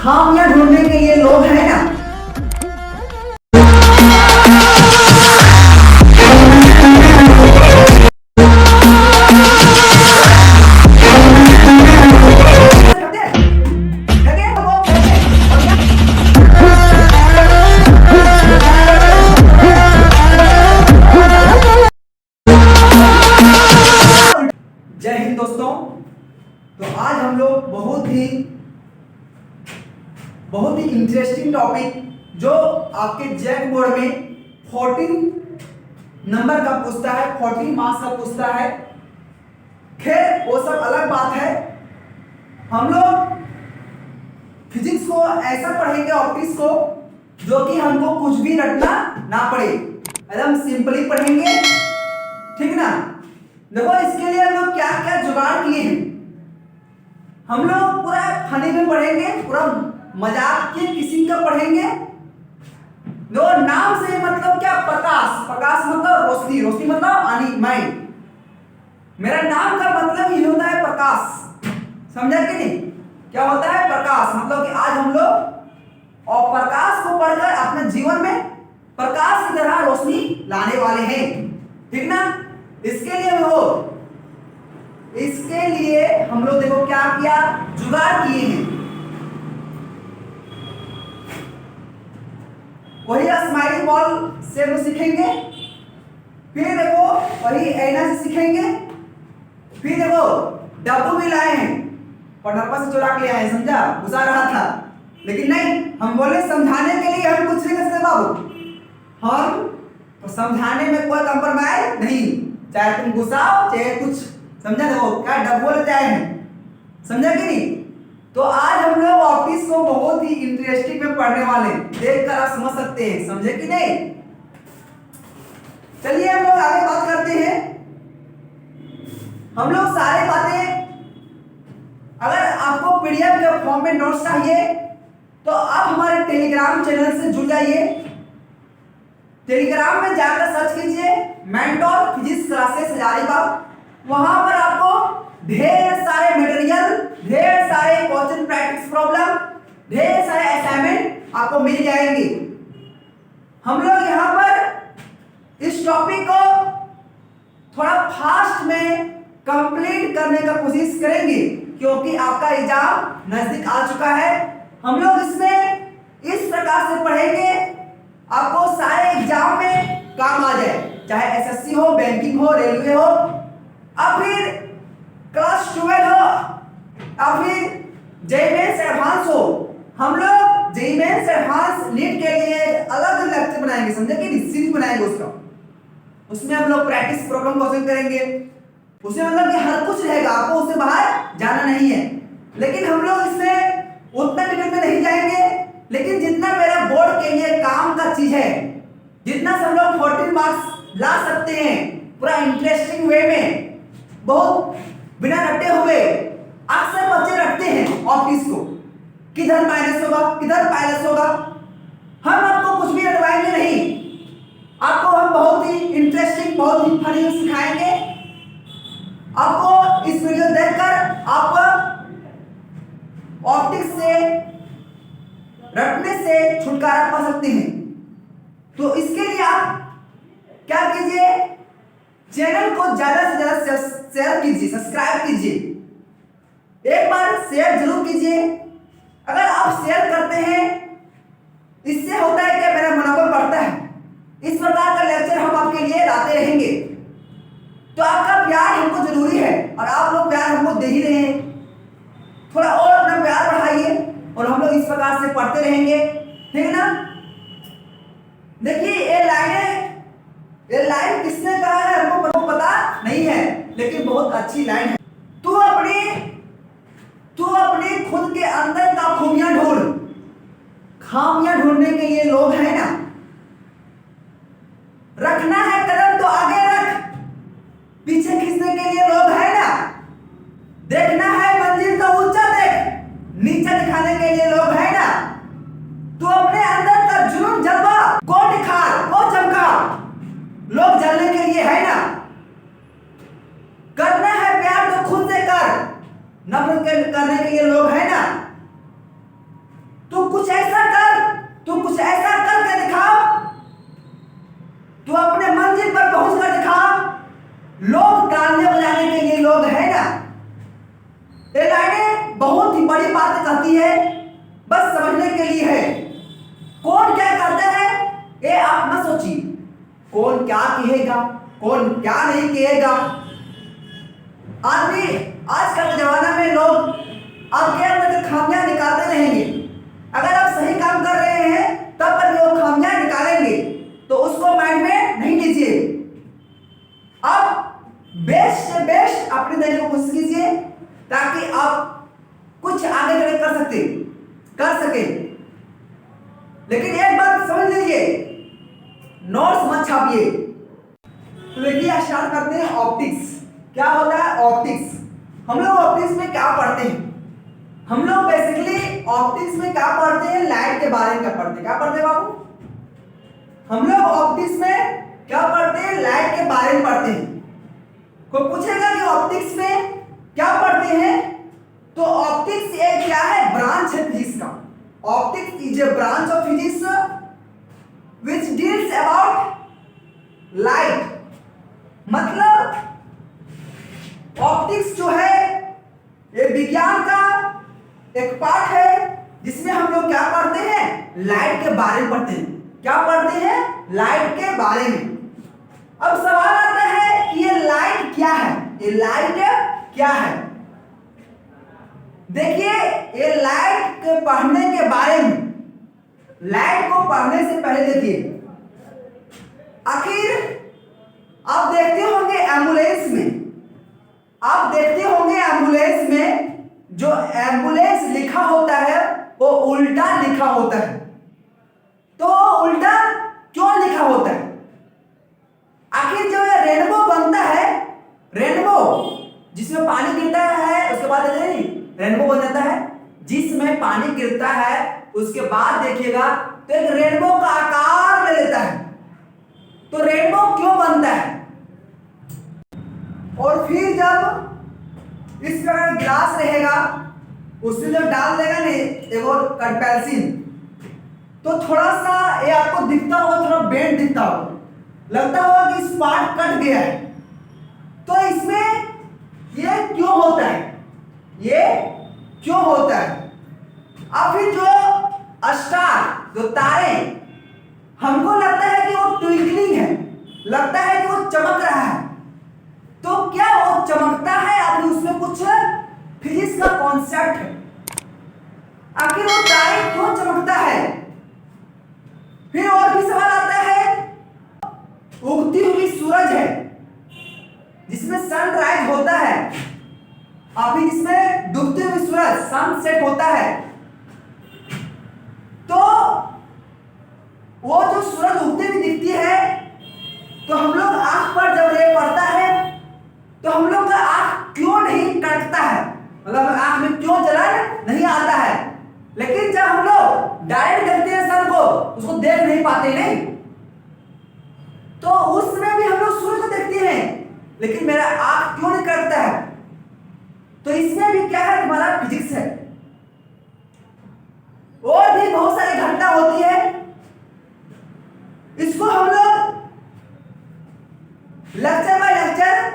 खामियां ढूंढने के लिए लोग हैं ना। जय हिंद दोस्तों। तो आज हम लोग बहुत ही इंटरेस्टिंग टॉपिक जो आपके जैक बोर्ड में 14 नंबर का पूछता है, 14 मार्क्स का पूछता है। खैर वो सब अलग बात है। हम लोग फिजिक्स को ऐसा पढ़ेंगे, ऑप्टिक्स को, जो कि हमको कुछ भी रटना ना पड़े, एकदम सिंपली पढ़ेंगे, ठीक ना। देखो इसके लिए हम लोग क्या क्या जुगाड़ किए हैं। हम लोग पूरा फनी में पढ़ेंगे, पूरा मजाक के किसी का पढ़ेंगे। दो नाम से मतलब क्या, प्रकाश, प्रकाश मतलब रोशनी, रोशनी मतलब आनी, माइंड। मेरा नाम का मतलब ही होता है प्रकाश, समझा कि नहीं। क्या होता है प्रकाश, मतलब कि आज हम लोग और प्रकाश को पढ़कर अपने जीवन में प्रकाश की तरह रोशनी लाने वाले हैं, ठीक ना। इसके लिए हम लोग देखो क्या किया, जुगाड़ किए हैं। वही स्माइलिंग बॉल से वो सीखेंगे, फिर देखो वही ऐना से सीखेंगे, फिर देखो डब्बू भी लाए हैं, पटरपा से चुरा के आए, समझा, घुसा रहा था, लेकिन नहीं, हम बोले समझाने के लिए हम कुछ नहीं कर सकते बाबू। हम तो समझाने में कोई कंप्रोमाइज नहीं, चाहे तुम घुसाओ चाहे कुछ, समझा। देखो क्या डब्बू लेते आए हैं, समझा कि नहीं। तो आज हम लोग ऑप्टिक्स को बहुत ही इंटरेस्टिंग में पढ़ने वाले हैं, देखकर आप समझ सकते हैं, समझे कि नहीं। चलिए हम लोग आगे बात करते हैं। हम लोग सारी बातें, अगर आपको पीडीएफ के फॉर्म में नोट्स चाहिए तो आप हमारे टेलीग्राम चैनल से जुड़ जाइए। टेलीग्राम में जाकर सर्च कीजिए मेंटोर फिजिक्स क्लासेस हजारीबाग। वहां पर आपको ढेर सारे मटेरियल, ढेर सारे क्वेश्चन प्रैक्टिस प्रॉब्लम, ढेर सारे असाइनमेंट आपको मिल जाएंगे। हम लोग यहाँ पर इस टॉपिक को थोड़ा फास्ट में कंप्लीट करने का कोशिश करेंगे, क्योंकि आपका एग्जाम नजदीक आ चुका है। हम लोग इसमें इस प्रकार से पढ़ेंगे आपको सारे एग्जाम में काम आ जाए, चाहे एसएससी हो, बैंकिंग हो, रेलवे हो, और फिर क्लास 12 हो, और फिर जेईई मेंस एडवांस हो। हम लोग जेईई मेंस एडवांस नीट के लिए अलग लेक्चर बनाएंगे, समझे कि सीरीज बनाएंगे उसका। उसमें हम लोग प्रैक्टिस प्रॉब्लम क्वेश्चन करेंगे, उसमें मतलब कि हर कुछ रहेगा, आपको उससे बाहर जाना नहीं है। लेकिन हम लोग इसमें उतना डिटेल में नहीं जाएंगे, लेकिन जितना मेरा बोर्ड के लिए काम का चीज है, जितना से हम लोग 14 मार्क्स ला सकते हैं पूरा इंटरेस्टिंग वे में, बहुत बिना रटे हुए। अक्सर बच्चे रटते हैं ऑप्टिक्स को, किधर माइनस होगा, किधर प्लस होगा। हम आपको कुछ भी रटवाएंगे नहीं, आपको हम बहुत ही इंटरेस्टिंग, बहुत ही फनी सिखाएंगे। आपको इस वीडियो देखकर आप ऑप्टिक्स से रटने से छुटकारा पा सकते हैं। तो इसके लिए आप क्या कीजिए, चैनल को ज्यादा से ज्यादा शेयर कीजिए, सब्सक्राइब कीजिए, एक बार शेयर जरूर कीजिए। अगर आप शेयर करते हैं, इससे होता है कि मेरा मनोबल बढ़ता है। इस प्रकार का लेक्चर हम आपके लिए लाते रहेंगे। तो आपका प्यार हमको जरूरी है, और आप लोग प्यार हमको दे ही रहे हैं। थोड़ा और अपना प्यार बढ़ाइए, और हम लोग इस प्रकार से पढ़ते रहेंगे, ठीक ना। देखिए ये लाइन किसने कहा है हमको पता नहीं है, लेकिन बहुत अच्छी लाइन है। तू अपने खुद के अंदर का खूबियां ढूंढ, खामियां ढूंढने के लिए लोग हैं ना। रखना है कदम तो आगे रख, पीछे खींचने के लिए लोग हैं ना। देखना है मंजिल तो ऊंचा देख, नीचे दिखाने के लिए लोग हैं ना। तू अपने अंदर का जुनून, जज्बा को दिखार, को चमका, लोग जलने के लिए है ना। करना है प्यार तो खुद से कर, नफरत करने के लिए लोग हैं ना। है ना, ये लाइनें बहुत ही बड़ी बात कहती है, बस समझने के लिए है। कौन क्या करता है ये आप मत सोचिए, कौन क्या कहेगा, कौन क्या नहीं कहेगा। आदमी आजकल के जमाना में लोग आपके अंदर खामियां निकालते रहेंगे। अगर आप सही काम कर रहे हैं तब पर लोग खामियां निकालेंगे, तो उसको माइंड में नहीं लीजिए। आप बेस्ट से बेस्ट अपने देने को कोशिश कीजिए ताकि आप कुछ आगे चल कर सके। लेकिन एक बात समझ लीजिए, नोट्स मत छापिए। तो देखिए स्टार्ट करते हैं ऑप्टिक्स। क्या होता है ऑप्टिक्स? हम लोग ऑप्टिक्स में क्या पढ़ते हैं? हम लोग बेसिकली ऑप्टिक्स में क्या पढ़ते हैं? लाइट के बारे में क्या पढ़ते हैं? क्या पढ़ते हैं बाबू? हम लोग ऑप्टिक्स में क्या पढ़ते हैं? लाइट के बारे में पढ़ते हैं। कोई पूछेगा कि ऑप्टिक्स में क्या पढ़ते हैं, तो ऑप्टिक्स एक क्या है? ब्रांच है फिजिक्स का। Optics is a branch of physics which deals about light. मतलब ऑप्टिक्स जो है ये विज्ञान का एक पार्ट है जिसमें हम लोग क्या पढ़ते हैं? लाइट के बारे में पढ़ते हैं। क्या पढ़ते हैं? लाइट के बारे में। अब सवाल आता है कि ये लाइट क्या है? ये लाइट क्या है? देखिए ये लाइट के पढ़ने के बारे में, लाइट को पढ़ने से पहले देखिए, आखिर आप देखते होंगे एम्बुलेंस में, आप देखते होंगे एम्बुलेंस में जो एम्बुलेंस लिखा होता है वो उल्टा लिखा होता है। तो उल्टा क्यों लिखा होता है? आखिर जो ये रेनबो बनता है, रेनबो जिसमें पानी गिरता है उसके बाद रेनबो बन जाता है। जिसमें पानी गिरता है उसके बाद देखिएगा तो एक रेनबो का आकार ले लेता है। तो रेनबो क्यों बनता है? और फिर जब इस प्रकार ग्लास रहेगा उसमें जब डाल देगा नहीं एक और पेंसिल, तो थोड़ा सा ये आपको दिखता होगा, थोड़ा बेंड दिखता होगा, लगता होगा कि इस पार्ट कट गया है। तो इसमें ये क्यों होता है? ये क्यों होता है? अब फिर जो स्टार, जो तारे, हमको लगता है कि वो ट्विंकलिंग है, लगता है कि वो चमक रहा है। तो क्या वो चमकता है? अभी उसमें कुछ फिजिक्स का कॉन्सेप्ट है। आखिर वो तारे क्यों चमकता है? फिर और भी सवाल आता है, उगती हुई सूरज है जिसमें सनराइज होता है, अभी जिसमें डूबती हुई सूरज सनसेट होता है। तो वो जो सूरज उगती हुई दिखती है, तो हम लोग आंख पर जब रे पड़ता है तो हम लोग का आंख क्यों नहीं कटता है? मतलब आंख में क्यों जलन नहीं आता है? लेकिन जब हम लोग डायरेक्ट देखते हैं सन को, उसको देख नहीं पाते नहीं, तो उस समय भी हम लोग सूरज को देखते हैं, लेकिन मेरा आंख क्यों नहीं कटता है? तो इसमें भी क्या है? तुम्हारा फिजिक्स है। और भी बहुत सारी घटना होती है, इसको हम लोग लेक्चर बाय लेक्चर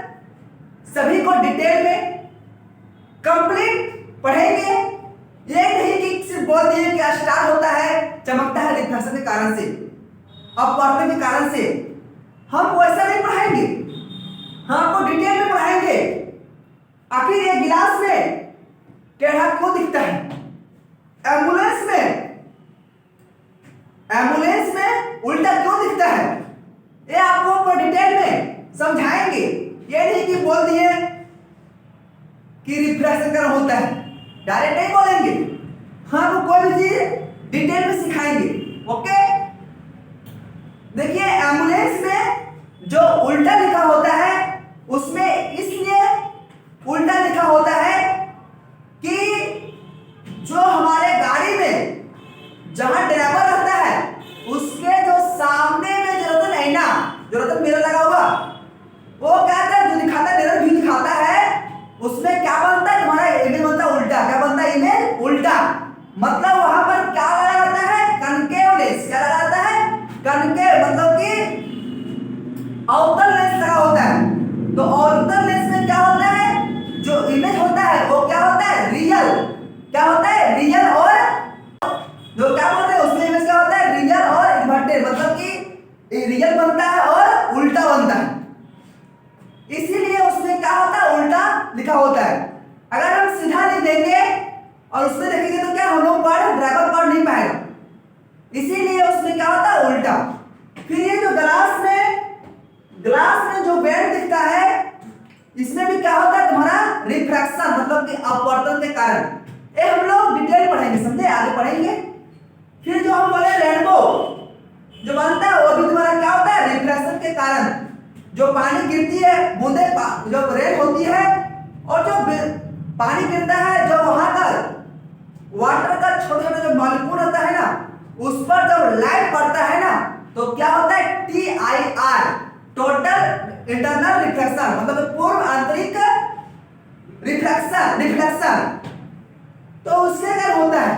सभी को डिटेल में कंप्लीट पढ़ेंगे। ये नहीं कि सिर्फ बोल दिए कि स्टार होता है, चमकता है रिफ्लेक्शन के कारण से, अपवर्तन के कारण से। हम वैसा नहीं पढ़ाएंगे, हम आपको डिटेल में पढ़ाएंगे। आखिर ये गिलास में टेढ़ा क्यों दिखता है? एम्बुलेंस में उल्टा क्यों दिखता है? ये आपको पूरा डिटेल में समझाएंगे। ये नहीं कि बोल दिए कि रिफ्लेक्शन कर होता है, डायरेक्ट नहीं बोलेंगे। हम कोई भी चीज डिटेल में सिखाएंगे। ओके, देखिए एम्बुलेंस में जो उल्टा लिखा होता है उसमें इसलिए उल्टा लिखा होता है कि जो हमारे गाड़ी में जहां ड्राइवर रहता है उसके जो सामने में जो रतन आईना, जो रतन मिरर लगा हुआ, वो क्या है जो दिखाता है, मिरर भी दिखाता है, उसमें क्या बनता है? तुम्हारा इमेज बनता है उल्टा। क्या बनता है? इमेज उल्टा। मतलब वहां पर क्या लगा रहता है? Concave lens. क्या लगा रहता है? कनकेव, मतलब कि अवतल लेंस लगा होता है। तो अवतल लेंस लिखा होता है। अगर हम सीधा लिख देंगे और उसमें देखेंगे तो क्या हम लोग ड्राइवर पढ़ नहीं पाएगा, इसीलिए उसमें क्या होता है उल्टा। फिर ये जो ग्लास में जो बैंड दिखता है इसमें भी क्या होता है तुम्हारा रिफ्रैक्शन, मतलब कि अपवर्तन के कारण। ये हम लोग डिटेल पढ़ेंगे, समझे, आगे पढ़ेंगे। फिर जो हम बोले रेनबो जो बनता है वो भी तुम्हारा क्या होता है रिफ्रैक्शन के कारण। जो पानी गिरती है बूंदे जो रेन होती है और जो पानी गिरता है, जो वहां का वाटर का छोटा छोटा जो मॉलिक्यूल होता है ना, उस पर जब लाइट पड़ता है ना तो क्या होता है TIR, टोटल इंटरनल रिफ्लेक्शन, मतलब पूर्व आंतरिक रिफ्लेक्शन। तो उससे क्या होता है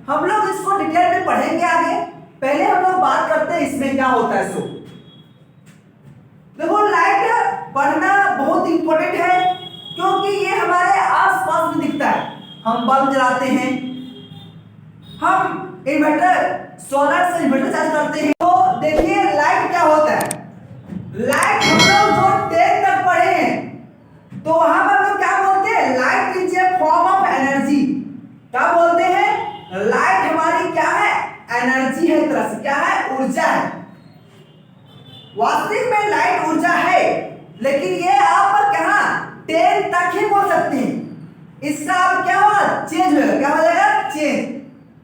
हम लोग इसको डिटेल में पढ़ेंगे आगे। पहले हम लोग बात करते हैं इसमें क्या होता है। सो देखो लाइट पढ़ना बहुत इंपॉर्टेंट है क्योंकि ये हमारे आसपास में दिखता है। हम बल्ब जलाते हैं, हम इन्वर्टर सोलर से इन्वर्टर चार्ज करते हैं। तो देखिए लाइट क्या होता है। लाइट हम लोग जो 10 तक पढ़े हैं तो वहां पर लोग क्या बोलते हैं, light is a form of energy. क्या बोलते हैं, लाइट हमारी क्या है, एनर्जी है, एक तरह से क्या है, ऊर्जा है। वास्तविक में लाइट ऊर्जा है, लेकिन ये आप कहां 10 तक ही बोल सकते हैं। इसका अब क्या होगा, चेंज होगा, क्या हो जाएगा, चेंज।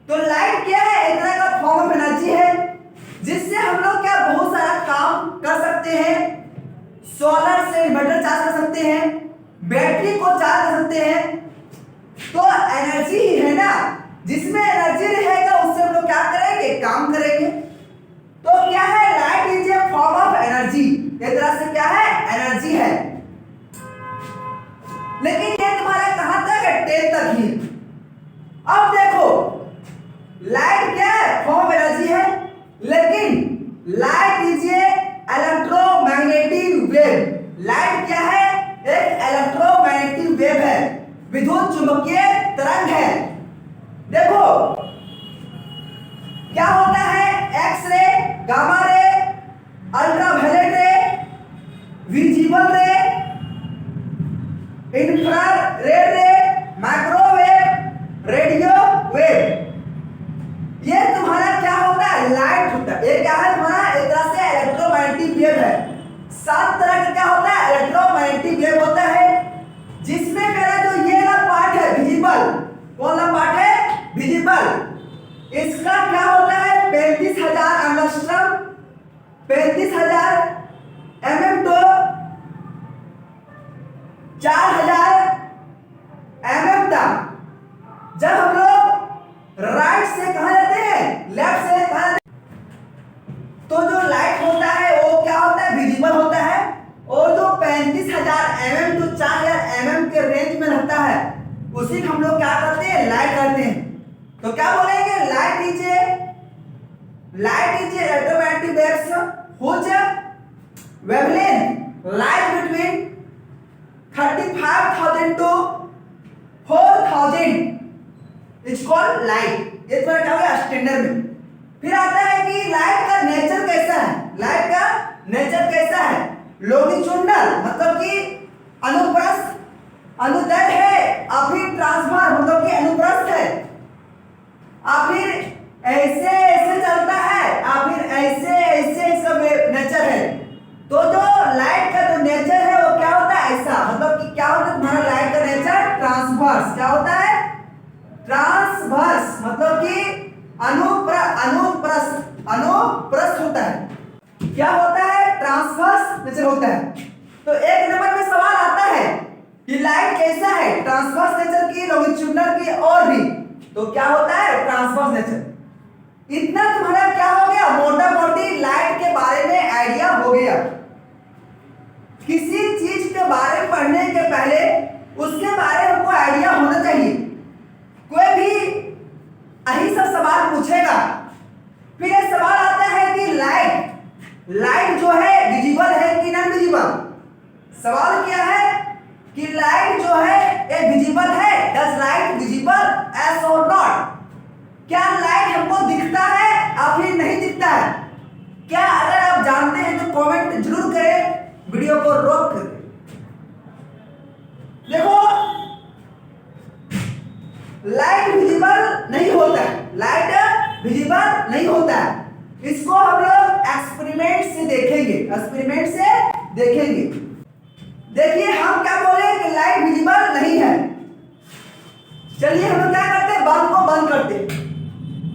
तो लाइट क्या है, एक तरह का फॉर्म ऑफ एनर्जी है जिससे हम लोग क्या बहुत सारा काम कर सकते हैं। सोलर से इन्वर्टर चार्ज कर सकते हैं, बैटरी को चार्ज कर सकते हैं। तो एनर्जी ही है ना, जिसमें एनर्जी रहेगा उससे हम लोग क्या करेंगे, काम करेंगे। तो क्या है, light is a form of energy, एक तरह से क्या है, एनर्जी है। लेकिन ये तुम्हारा कहां तक है, 10 तक ही। अब देखो लाइट क्या है, फॉर्म ऑफ एनर्जी है, लेकिन light is a electromagnetic wave. Light क्या है, एक इलेक्ट्रोमैग्नेटिक वेव है, विद्युत चुंबकीय तरंग है। देखो क्या होता है, X ray, gamma ray, ultraviolet रे, विजिबल रे, इंफ्रारेड रे, माइक्रोवेव, रेडियो वेव। ये तुम्हारा क्या होता है, लाइट होता है। ये क्या है तुम्हारा, एक तरह से इलेक्ट्रोमैग्नेटिक वेव है। 7 तरह का क्या होता है, इलेक्ट्रोमैग्नेटिक वेव होता है, जिसमें मेरा जो ये वाला पार्ट है विजिबल, कौन सा पार्ट है, विजिबल, इसका क्या होता है 35,000 एंगस्ट्रम, 35,000 mm तो 4,000 mm तक। जब हम लोग राइट से कहा जाते हैं, लेफ्ट से कहा जाते हैं, तो जो लाइट होता है वो क्या होता है, विजिबल होता है। और जो 35,000 mm तो 4,000 mm के रेंज में रहता है उसी को हम लोग क्या करते हैं, लाइट करते हैं। तो क्या बोलेंगे, light is electromagnetic waves which wavelength lies between 35,000 to 4,000 is called light. ये तुम्हारा क्या हो गया स्टैंडर्ड में। फिर आता है कि लाइट का नेचर कैसा है, लाइट का नेचर कैसा है, लॉन्गिट्यूडनल मतलब कि अनुप्रस्थ, अनुदैर्घ्य है, और फिर ट्रांसफर मतलब कि अनुप्रस्थ है, और फिर ऐसे ऐसे चलता है, और फिर ऐसे ऐसे सब नेचर है। तो जो लाइट का जो नेचर है वो क्या होता है, ऐसा, मतलब कि क्या होता है तुम्हारा लाइट का नेचर ट्रांसवर्स। क्या होता है, ट्रांसवर्स मतलब कि अनुप्रस्थ होता है। क्या होता है, ट्रांसवर्स नेचर होता है। तो एक नंबर में सवाल आता है कि लाइट कैसा है, ट्रांसवर्स नेचर की, लॉन्गिट्यूडनल की, और भी। तो क्या होता है, ट्रांसवर्स नेचर। इतना तुम्हारा क्या हो गया, मोटा मोटी लाइट के बारे में आइडिया हो गया। किसी चीज के बारे में पढ़ने के पहले उसके बारे में हमको आइडिया होना चाहिए। कोई भी यही सब सवाल पूछेगा। फिर एक सवाल आता है कि लाइट जो है विजिबल है कि नॉन विजिबल। सवाल क्या है कि लाइट जो है ये विजिबल है, डज लाइट विजिबल एस और नॉट। क्या लाइट हमको दिखता है या फिर नहीं दिखता है। क्या अगर आप जानते हैं तो कमेंट जरूर लाइट विजिबल नहीं होता है, लाइट विजिबल नहीं होता है। इसको हम लोग एक्सपेरिमेंट से देखेंगे, एक्सपेरिमेंट से देखेंगे। देखिए हम क्या बोले कि लाइट विजिबल नहीं है। चलिए हम क्या करते हैं, बल्ब को बंद करते हैं।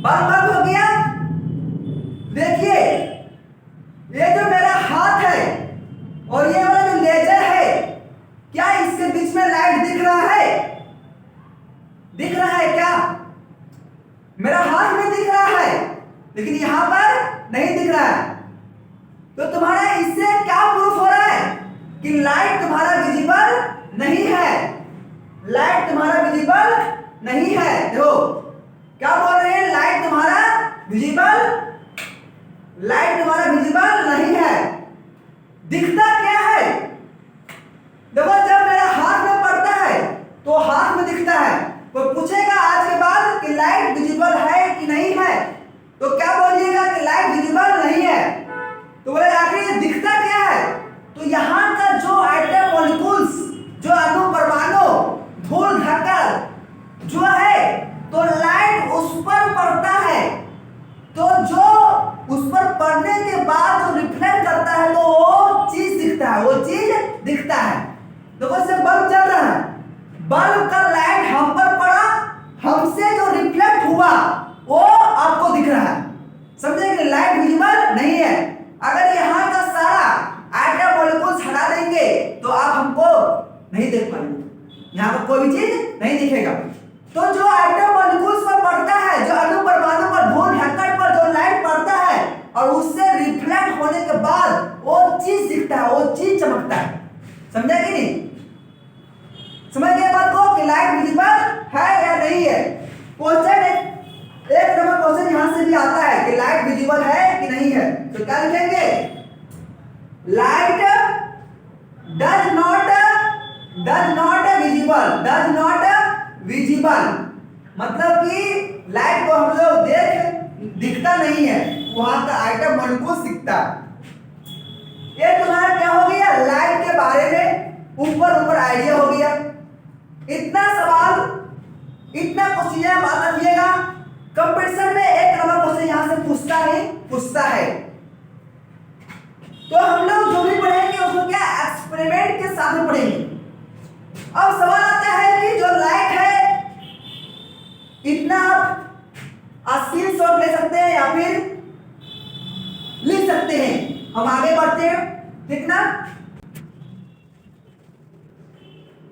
बल्ब बंद हो गया। देखिए ये जो मेरा हाथ है और ये वाला जो लेजर है, क्या इसके बीच में लाइट दिख रहा है? दिख रहा है क्या? मेरा हाथ में दिख रहा है लेकिन यहां पर नहीं दिख रहा है। तो तुम्हारा इससे क्या प्रूफ हो रहा है कि लाइट तुम्हारा विजिबल नहीं है, लाइट तुम्हारा विजिबल नहीं है। देखो क्या बोल रहे हैं, लाइट तुम्हारा विजिबल, लाइट तुम्हारा विजिबल नहीं है। दिखता क्या है? देखो जब मेरा हाथ में पड़ता है तो हाथ में दिखता है। कोई पूछेगा आज के बाद कि लाइट विजिबल है कि नहीं है, तो क्या बोलिएगा कि लाइट विजिबल नहीं है। तो बोले आखिर ये दिखता क्या है? तो यहाँ का जो एटम मॉलिक्यूल्स, जो अणु परमाणु, धूल धक्कर जो है, तो लाइट उस पर पड़ता है, तो जो उस पर पड़ने के बाद जो रिफ्लेक्ट करता है तो वो चीज दिखता है, वो चीज दिखता है। देखो इससे बल्ब जल रहा है, बल्ब का लाइट हम पर पड़ा, हमसे जो रिफ्लेक्ट हुआ वो आपको दिख रहा है। समझे कि लाइट विजिबल नहीं है। अगर यहाँ का सारा एटम मॉलिक्यूल्स हटा देंगे तो आप हमको नहीं देख पाएंगे, यहाँ पर कोई भी चीज नहीं दिखेगा। तो जो एटम मॉलिक्यूल्स पर पड़ता है, जो अणु परमाणु पर, धूल ढक्कन पर जो लाइट पड़ता है और उससे रिफ्लेक्ट होने के बाद वो चीज दिखता है, वो चीज चमकता है। समझा कि नहीं? समझ गए बात को कि लाइट विजिबल है या नहीं है? क्वेश्चन एक नंबर क्वेश्चन यहां से भी आता है कि लाइट विजिबल है कि नहीं है। तो क्या लिखेंगे, लाइट डज नॉट विजिबल, मतलब कि लाइट को हम लोग दिखता नहीं है, वहां का आइटम मॉलिक्यूल्स दिखता है। ये तुम्हारा क्या हो गया, लाइट के बारे में ऊपर आइडिया हो गया। इतना सवाल, इतना क्वेश्चन याद रखिएगा। कंपटीशन में एक नंबर क्वेश्चन यहां से पूछता है। तो हम लोग जो भी पढ़ेंगे उसको क्या एक्सपेरिमेंट के साथ में पढ़ेंगे। अब सवाल आता है कि जो लाइट है, इतना आप स्क्रीनशॉट ले सकते हैं या फिर लिख सकते हैं। हम आगे बढ़ते हैं, ठीक ना?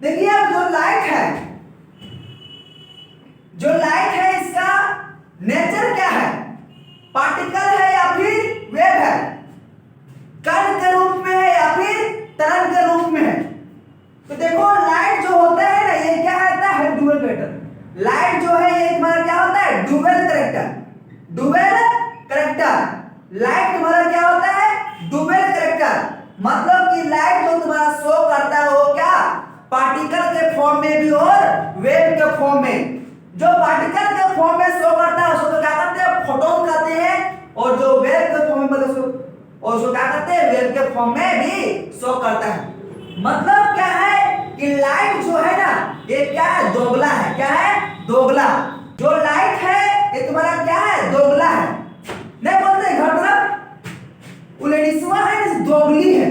देखिए अब जो लाइट है इसका नेचर क्या है? पार्टिकल है या फिर वेव है? कण के रूप में है या फिर तरंग के रूप में है? तो देखो लाइट जो होता है ना, ये क्या होता है, ड्यूअल कैरेक्टर। लाइट जो है ये तुम्हारा क्या होता है, dual character. Dual character light तुम्हारा क्या होता है, ड्यूअल कैरेक्टर। मतलब कि लाइट जो तुम्हारा शो करता है वो क्या, पार्टिकल के फॉर्म में भी और वेव के फॉर्म में। जो पार्टिकल के फॉर्म में शो करता है उसको क्या कहते हैं, फोटोन कहते हैं। और जो वेव के फॉर्म में उसको क्या कहते हैं, वेव के फॉर्म में भी शो करता है। मतलब क्या है कि लाइट जो है ना, ये क्या है, दोगला है। क्या है, दोगला। जो लाइट है ये तुम्हारा क्या है, दोगला है। नहीं बोलते घर तरफ उलेडिसवा है, दोगली है।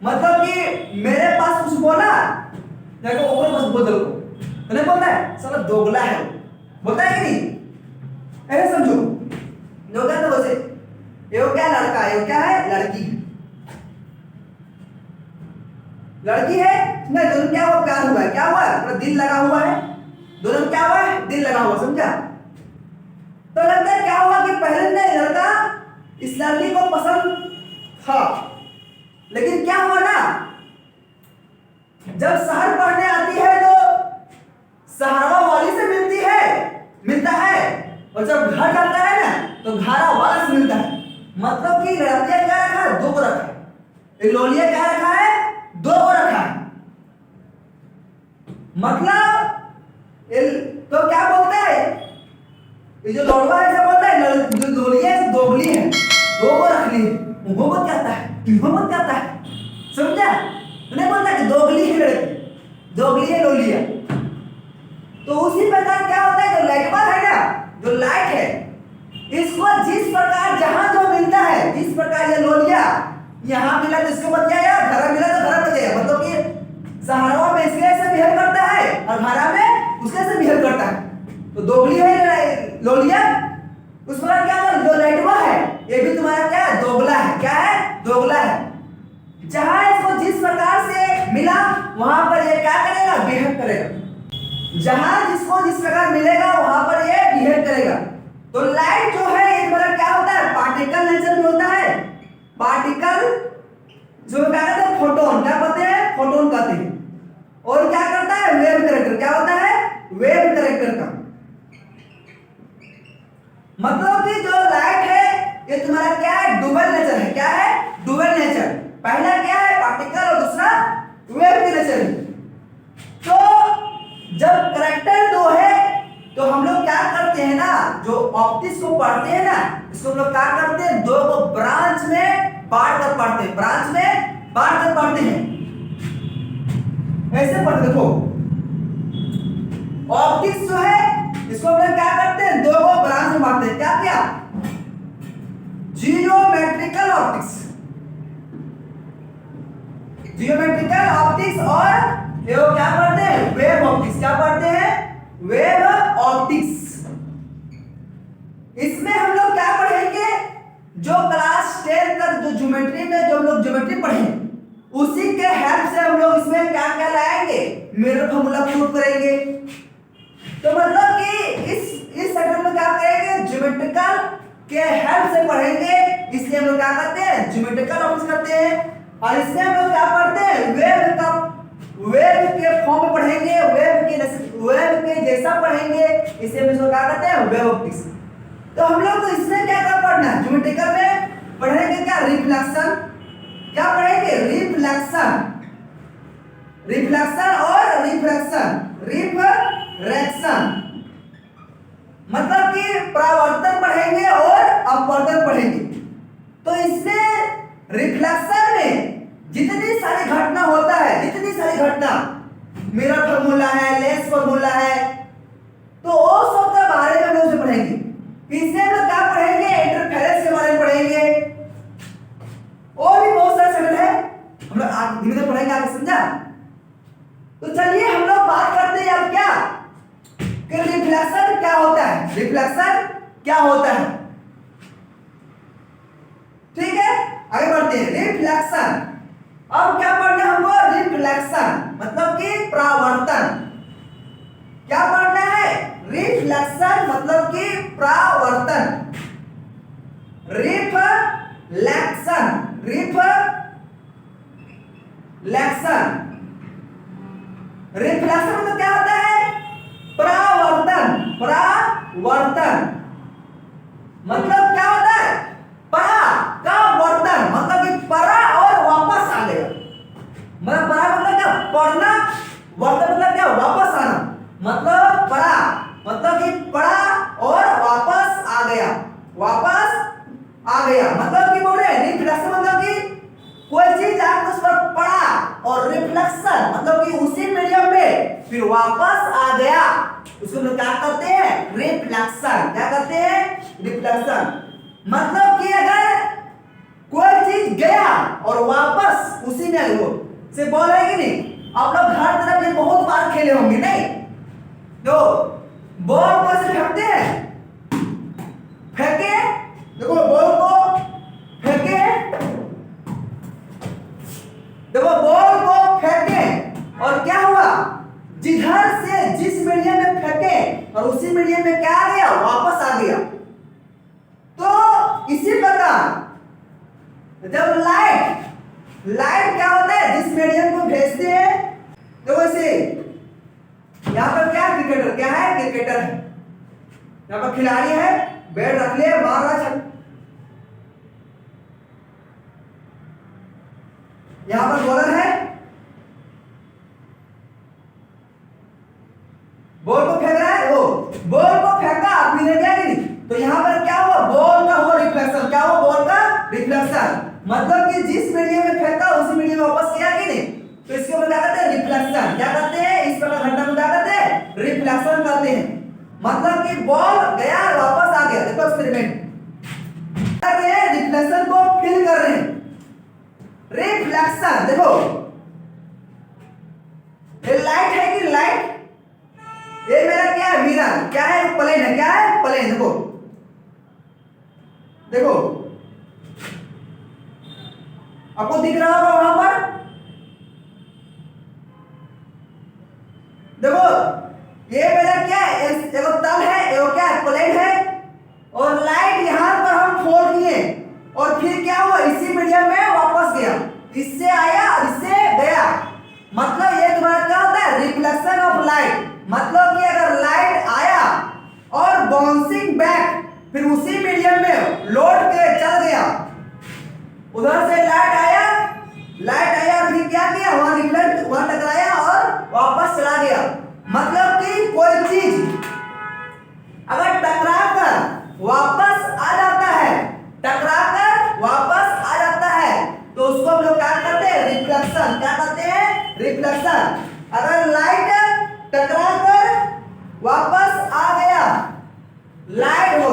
मतलब कि मेरे पास कुछ बोला, देखो ऊपर बस बोल को तो नहीं बोलता है, साला दोगला है, बोलता है कि नहीं? ऐसे समझो, दोगला तो वैसे ये क्या लड़का है, ये क्या है, लड़की है। लड़की है नहीं, दोनों क्या हुआ, प्यार हुआ है। क्या हुआ है, पूरा दिल लगा हुआ है। दोनों क्या हुआ है, दिल लगा हुआ। समझा? तो लगता है क्या हुआ कि पहले ने लड़का इस लड़की को पसंद था, लेकिन क्या हुआ ना, जब शहर पढ़ने आती है तो सहारा वाली से मिलता है, और जब घर जाता है ना तो घारा वाला से मिलता है। मतलब कि लड़कियां क्या रखा है, दो को रखा है। लोलिया क्या रखा है, दो को रखा है। मतलब तो क्या बोलता है, ये जो लौड़वा है क्या बोलता है, जो लोलिया है दोगली है, दो को रख ली। मोहब्बत कहता है, मोहब्बत कहता है। समझा? नहीं बोलता कि दोगली है लड़की, दोगली है लोलिया। तो उसी प्रकार क्या होता है, जो लाइट बार है ना, जो लाइट है, इसको जिस प्रकार जहां जो मिलता है, जिस प्रकार ये लोलिया यहाँ मिला तो इसको बच जाएगा, घरा मिला तो घरा बच जाएगा, मतलब कि सहारा में इसके से बिहेव करता है और घरा में उसके से बिहेव करता है। तो दोगली है लोलिया, उस प्रकार क्या होगा, जो लाइटवा है ये भी तुम्हारा क्या है, दोगला है। क्या है, दोगला है। जहां इसको जिस प्रकार से मिला वहां पर ये क्या करेगा, बिहेव करेगा। जहां जिसको जिस प्रकार मिलेगा वहां पर ये बिहेव करेगा। तो लाइट जो है एक बार क्या होता है, पार्टिकल नेचर में होता है। पार्टिकल जो क्या कहते हैं, फोटोन, क्या कहते हैं, फोटोन कहते हैं। और क्या करता है, वेव कैरेक्टर, क्या होता है, वेव कैरेक्टर का मतलब कि जो लाइट है ये तुम्हारा क्या है, डुअल नेचर है। क्या है, डुअल नेचर। पहला क्या है, पार्टिकल और दूसरा वेव के नेचर है। तो जब कैरेक्टर दो है तो हम लोग क्या करते हैं ना, जो ऑप्टिक्स को पढ़ते हैं ना, इसको हम लोग क्या करते हैं, दो को ब्रांच में बांट कर पढ़ते हैं, ब्रांच में बांट कर पढ़ते हैं। ऐसे पढ़ते, देखो ऑप्टिक्स जो है इसको हम लोग क्या करते हैं, दो को ब्रांच में बांटते हैं। क्या क्या, जियोमेट्रिकल ऑप्टिक्स, जियोमेट्रिकल ऑप्टिक्स, और ये क्या पढ़ते हैं, वेव ऑप्टिक्स। क्या पढ़ते हैं, वेव ऑप्टिक्स। इसमें हम लोग क्या पढ़ेंगे, जो क्लास 10 तक जो ज्योमेट्री में जो हम लोग ज्योमेट्री पढ़े उसी के हेल्प से हम लोग इसमें क्या क्या लाएंगे, मिरर फार्मूला प्रूव करेंगे। तो मतलब कि इस सेक्शन में क्या करेंगे, ज्योमेट्रिकल के हेल्प से पढ़ेंगे, इसलिए हम लोग क्या करते हैं, ज्योमेट्रिकल ऑप्टिक्स करते हैं। और इसमें हम लोग क्या पढ़ते हैं, वेव के फॉर्म में पढ़ेंगे, वेव के जैसा पढ़ेंगे, इसे हम इसको क्या करते हैं, वेव ऑप्टिक्स। तो हम लोग तो इसमें क्या क्या पढ़ना है, ज्योमेट्रिकल में पढ़ेंगे क्या, रिफ्लेक्शन। क्या पढ़ेंगे, रिफ्लेक्शन, रिफ्लेक्शन और रिफ्रैक्शन, रिफ्रैक्शन मतलब कि परावर्तन पढ़ेंगे और अपवर्तन पढ़ेंगे। तो इसमें रिफ्लेक्शन में जितनी सारी घटना होता है, जितनी सारी घटना, मिरर फार्मूला है, लेंस फार्मूला है, तो वो सब के बारे में हम लोग पढ़ेंगे। इसमें हम लोग क्या पढ़ेंगे, इंटरफेरेंस के बारे में पढ़ेंगे, और भी बहुत सारे सेक्शन है, हम लोग आज धीरे धीरे पढ़ेंगे, आपने समझा। तो चलिए हम लोग बात करते हैं अब क्या, कि रिफ्लेक्शन क्या होता है, रिफ्लेक्शन क्या होता है। ठीक है, आगे बढ़ते हैं, रिफ्लेक्शन। अब क्या पढ़ना है हमको, रिफ्लेक्शन मतलब कि परावर्तन। क्या पढ़ना है, रिफ्लेक्शन मतलब कि परावर्तन, रिफ्लेक्शन, रिफ्लेक्शन, रिफ्लेक्शन मतलब क्या होता है, परावर्तन, परावर्तन मतलब क्या होता है, परा का वर्तन मतलब कि परा और वापस आ गया। मतलब परा मतलब क्या, पढ़ना, वर्तन मतलब क्या, वापस आना, मतलब परा मतलब कि पढ़ा और वापस आ गया, वापस आ गया मतलब कि बोल रहे हैं रिफ्लेक्शन मतलब कि कोई चीज आपने उस पर पढ़ा, और रिफ्लेक्शन मतलब कि उसी मीडियम में फिर वापस आ गया, उसको हम क्या करते हैं, रिफ्लेक्शन। क्या करते हैं, रिफ्लेक्शन मतलब कि अगर कोई चीज गया और वापस उसी में वो से बॉल है कि नहीं, आप लोग घर तरफ ये बहुत बार खेले होंगे नहीं, तो बॉल को ऐसे फेंकते हैं, फेंके, देखो बॉल को फेंके, देखो बॉल को फेंके और क्या हुआ, जिधर से जिस मीडियम में फेंके और उसी मीडियम में क्या आ गया, वापस आ गया। तो इसी प्रकार जब लाइट क्या होता है, जिस मीडियम को भेजते हैं, तो वैसे यहाँ पर क्या क्रिकेटर, क्या है, क्रिकेटर है, यहाँ पर खिलाड़ी है, बैट रख लिया, मार रहा छक्का, यहाँ पर बॉलर है, बॉल को फेंक रहा है, वो बॉल को फेंका फिर गया नहीं, तो यहाँ पर क्या हुआ, बॉल का हुआ रिफ्लेक्शन। क्या हुआ, बॉल का रिफ्लेक्शन मतलब कि जिस मीडियम में फेंका उसी मीडियम में वापस गया कि नहीं, तो इसके ऊपर क्या कहते हैं, रिफ्लेक्शन। क्या कहते हैं, इस प्रकार घटना को क्या कहते हैं, रिफ्लेक्शन। रिफ्लेक्शन करते हैं, मतलब कि बॉल गया वापस आ गया। देखो एक्सपेरिमेंट कर रहे हैं, रिफ्लेक्शन को फील कर रहे हैं। रिफ्लेक्शन देखो, ये लाइट है कि लाइट, ये मेरा क्या है मिरर, क्या है प्लेन है, क्या है प्लेन। देखो देखो आपको दिख रहा होगा वहां पर, देखो ये मेरा क्या है, एगो तल है, एगो क्या है प्लेन है, और लाइट यहां पर हम फोल्ड किए और फिर क्या हुआ, इसी मीडियम में वापस गया, इससे आया और इससे गया। मतलब ये तुम्हारा क्या होता है, रिफ्लेक्शन ऑफ लाइट। मतलब कि अगर लाइट आया और बाउंसिंग बैक फिर उसी मीडियम में लौट के चल गया, उधर से लाइट आया और फिर क्या किया, वहां रिफ्लेक्ट, वहां टकराया और वापस चला गया। मतलब कि कोई चीज अगर टकरा कर वापस आ जाता है, टकरा कर वापस आ जाता है, तो उसको हम लोग क्या करते हैं, रिफ्लेक्शन। क्या करते हैं, रिफ्लेक्शन। अगर लाइट टकरा कर वापस आ गया, लाइट हो,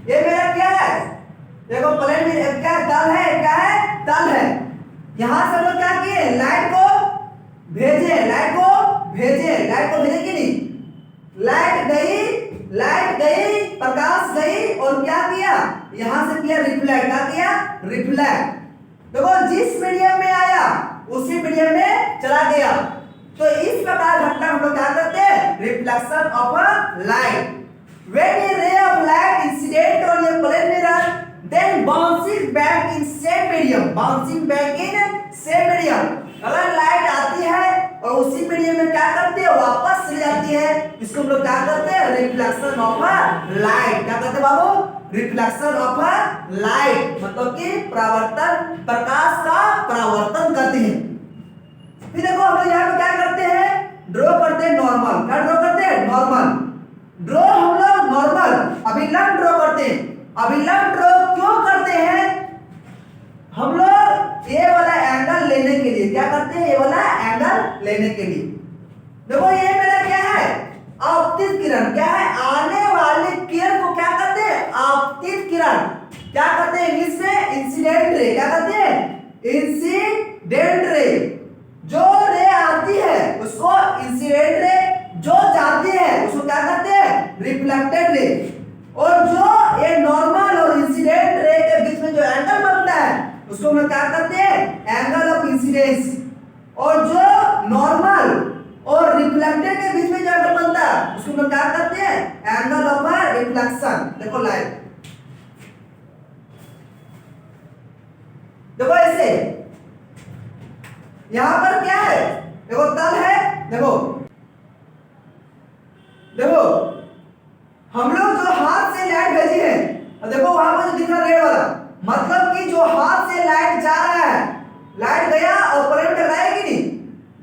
ये मेरा क्या है, देखो प्लेन में क्या तल है, क्या है तल है। यहां से हम लोग क्या किए, लाइट को भेजे, लाइट को भेजे कि नहीं, लाइट गई, प्रकाश गई और क्या किया, यहां से किया रिफ्लेक्ट, क्या किया रिफ्लेक्ट। देखो जिस मीडियम में आया उसी मीडियम में चला गया। तो इस प्रकार घटना हम लोग क्या करते हैं, reflection of a light. When a ray of light incident on a plane mirror, then bouncing back in same medium, अगर लाइट आती है और उसी मीडियम में क्या करती है, वापस चली जाती है, इसको हम लोग क्या करते हैं, रिफ्लेक्शन ऑफ अ लाइट। क्या कहते हैं बाबू, रिफ्लेक्शन ऑफ अ लाइट, मतलब कि परावर्तन, प्रकाश का परावर्तन करते हैं। फिर देखो हम लोग यहाँ पे क्या करते हैं, ड्रॉ करते हैं नॉर्मल। क्या ड्रॉ करते हैं, नॉर्मल ड्रॉ। हम लोग नॉर्मल अभिलंब ड्रॉ करते हैं। अभिलंब ड्रॉ क्यों करते हैं, हम लोग ये वाला एंगल लेने के लिए। क्या करते हैं, ये वाला एंगल लेने के लिए। देखो ये मेरा क्या है, आपतित किरण। क्या है, आने वाले किरण को क्या करते हैं, आपतित किरण। क्या करते हैं इंग्लिश में, इंसिडेंट रे। क्या करते हैं, इंसिडेंट रे। जो रे आती है उसको इंसिडेंट रे, जो जाती है उसको क्या करते हैं, रिफ्लेक्टेड रे। और जो ये नॉर्मल और इंसिडेंट रे के बीच में जो एंगल बनता है उसको हम क्या करते हैं, एंगल ऑफ इंसिडेंस। और जो नॉर्मल और रिफ्लेक्टेड के बीच में जो एंगल बनता है उसको हम क्या करते हैं, एंगल ऑफ रिफ्लेक्शन। देखो लाइट, देखो ऐसे यहां पर क्या है, देखो तल है, देखो हम लोग जो हाथ से लाइट भेजी है, देखो वहां पर जो दिख रहा रेड वाला, मतलब कि जो हाथ से लाइट जा रहा है, लाइट गया और प्लेन में टकराया कि नहीं,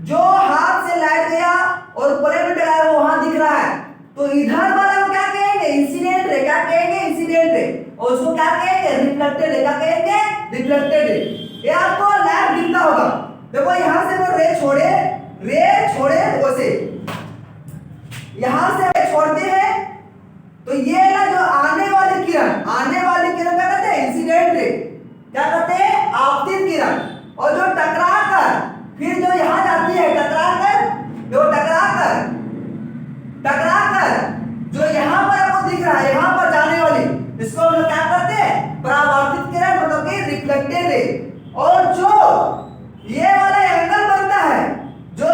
जो हाथ से लाइट गया और प्लेन में टकराया वो वहां दिख रहा है। तो इधर वाला को क्या कहेंगे, इंसिडेंट रे। क्या कहेंगे, इंसिडेंट रे। और उसको क्या कहेंगे, रिफ्लेक्टेड रे। क्या कहेंगे, रिफ्लेक्टेड रे। ये आपको लाइट दिखता होगा। देखो यहां से वो रे छोड़े वैसे यहां से छोड़ते हैं, तो ये ना जो आने वाली किरण क्या कहते हैं, इंसिडेंट रे। क्या कहते हैं, आपतित किरण। और जो टकरा कर फिर जो यहां जाती है, टकरा कर जो यहां पर आपको दिख रहा है, यहां पर जाने वाली, इसको हम लोग क्या करते हैं, परावर्तित किरण, मतलब कि रिफ्लेक्टेड रे। और जो ये वाला एंगल बनता है, जो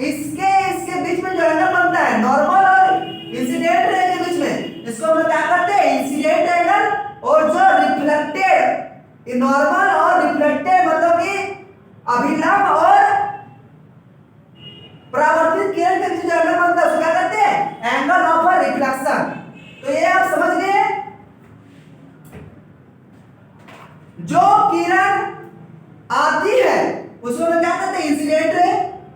इसके बीच में जो एंगल बनता है, नॉर्मल और इंसिडेंट रे के बीच में, इसको हम लोग क्या करते हैं, इंसिडेंट एंगल। और जो रिफ्लेक्टेड, नॉर्मल और रिफ्लेक्टेड मतलब कि अभिलंब और परावर्तित किरण के बीच जो एंगल बनता है उसको क्या कहते हैं, एंगल ऑफ रिफ्लेक्शन। तो ये आप समझ गए, जो किरण आती है उसको हम क्या कहते हैं, इंसिडेंट रे।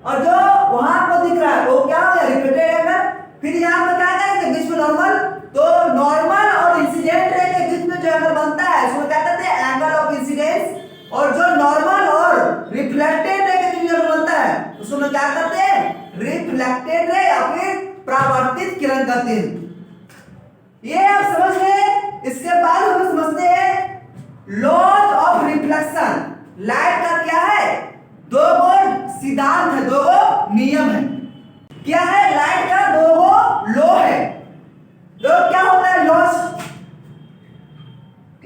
और जो वहां आपको दिख रहा है वो क्या हो गया, रिफ्लेक्टेड एंगल। फिर यहां पर क्या करेंगे, बीच में नॉर्मल, तो नॉर्मल और इंसिडेंट रे के बीच में जो एंगल बनता है उसको क्या कहते हैं, एंगल ऑफ इंसिडेंस। और जो नॉर्मल और रिफ्लेक्टेड रे के बीच में एंगल बनता है उसको हम क्या करते हैं, रिफ्लेक्टेड रे या फिर आपतित किरण कहते हैं। ये आप समझ गए। इसके बाद हम समझते हैं लॉज ऑफ रिफ्लेक्शन। लाइट का क्या है, दो सिद्धांत है, दो नियम है। क्या है, लाइट का दो लॉ है। लॉ क्या होता है, लॉज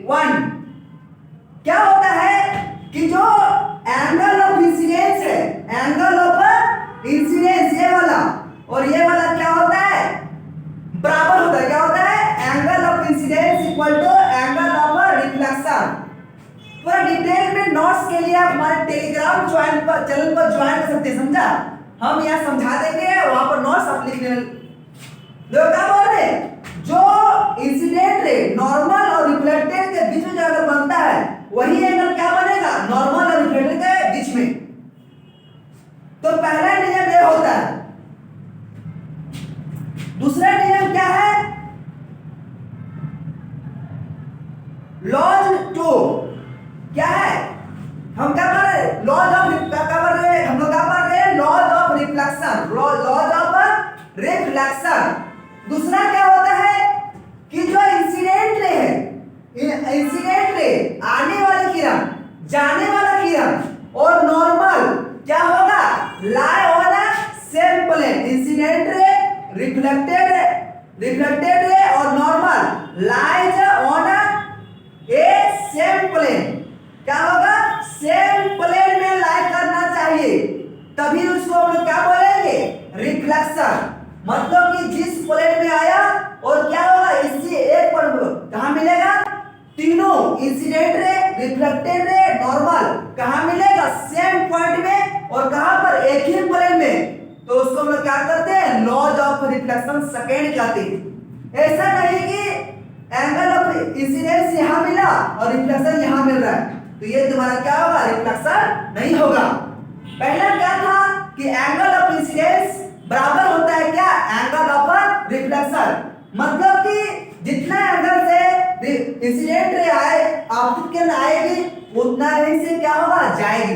1 क्या होता है कि जो एंगल ऑफ इंसिडेंस है, एंगल ऑफ इंसिडेंस ये वाला और ये वाला क्या होता है, बराबर होता है। क्या होता है, angle of incidence equal to angle of reflection. पूरा डिटेल में नोट्स के लिए आप हमारे टेलीग्राम चैनल पर ज्वाइन कर सकते हैं, समझा। हम यहाँ समझा देंगे, वहां पर नोट्स आप लिख लेना। लोग क्या बोल रहे हैं, जो इंसिडेंट रे नॉर्मल और रिफ्लेक्टेड के बीच में जो अगर बनता है वही एंगल क्या बनेगा, नॉर्मल और रिफ्लेक्टेड के बीच में। तो पहला नियम ये होता है। दूसरा नियम क्या है, लॉज 2 क्या है, हम क्या पढ़ रहे, लॉज ऑफ क्या पढ़ रहे, हम लोग क्या पढ़ रहे हैं, laws of reflection, laws of reflection. दूसरा क्या होता है कि जो इंसिडेंट रे है, इंसिडेंट रे आने वाली किरण, जाने वाला किरण और नॉर्मल क्या होगा, lie on a same plane. Incident ray, reflected ray और normal lies on a same plane. क्या होगा, सेम प्लेन में लाई करना चाहिए, तभी उसको हम लोग क्या बोलेंगे, रिफ्लेक्शन। मतलब कि जिस प्लेन में आया और क्या होगा, इसी एक पर कहां मिलेगा, तीनों इंसिडेंट रे, रिफ्लेक्टेड रे, नॉर्मल कहां मिलेगा, सेम पॉइंट में और कहां पर, एक ही प्लेन में। तो उसको हम लोग क्या करते हैं, लॉज ऑफ रिफ्लेक्शन सेकंड कहते हैं। ऐसा नहीं कि एंगल ऑफ इंसिडेंस यहां मिला और रिफ्लेक्शन यहां मिल रहा है तो ये तुम्हारा क्या होगा, रिफ्लेक्शन नहीं होगा। पहला क्या था कि एंगल ऑफ इंसिडेंस बराबर होता है क्या, एंगल ऑफ रिफ्लेक्शन। मतलब कि जितना एंगल से इंसिडेंट रे आए, आपतित किरण आएगी, उतना ही से क्या होगा, जाएगी।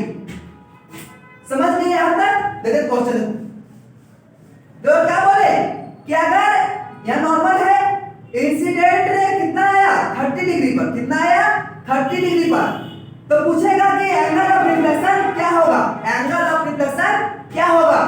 समझ गए यहां तक। देखिए क्वेश्चन तो क्या बोले कि अगर यह नॉर्मल है, इंसिडेंट रे कितना आया, 30 डिग्री पर, कितना आया, 30 डिग्री पर, तो पूछेगा कि एंगल ऑफ रिफ्लेक्शन क्या होगा, एंगल ऑफ रिफ्लेक्शन क्या होगा।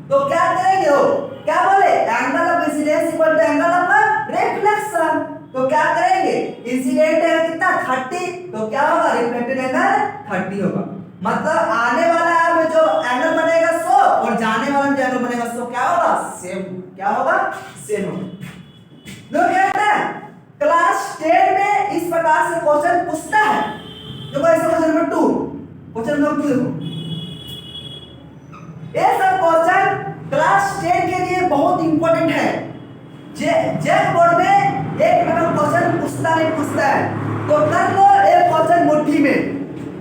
तो क्या करेंगे, वो क्या बोले, angle of incidence equal to angle of reflection. तो क्या करेंगे, इंसिडेंट है कितना, 30, तो क्या होगा, रिफ्लेक्टेड एंगल 30 होगा। मतलब आने वाला में जो एंगल बनेगा 100 और जाने वाला में जो एंगल बनेगा 100 क्या होगा, सेम, क्या होगा, सेम होगा। लोग कहते हैं क्लास 10 में इस प्रकार से क्वेश्चन पूछता है। देखो ऐसा क्वेश्चन नंबर 2, क्वेश्चन नंबर 2 देखो, ये सब क्वेश्चन क्लास 10 के लिए बहुत इंपॉर्टेंट है। जेक बोर्ड में एक नंबर क्वेश्चन पूछता नहीं पूछता है, तो कर लो एक क्वेश्चन मुट्ठी में।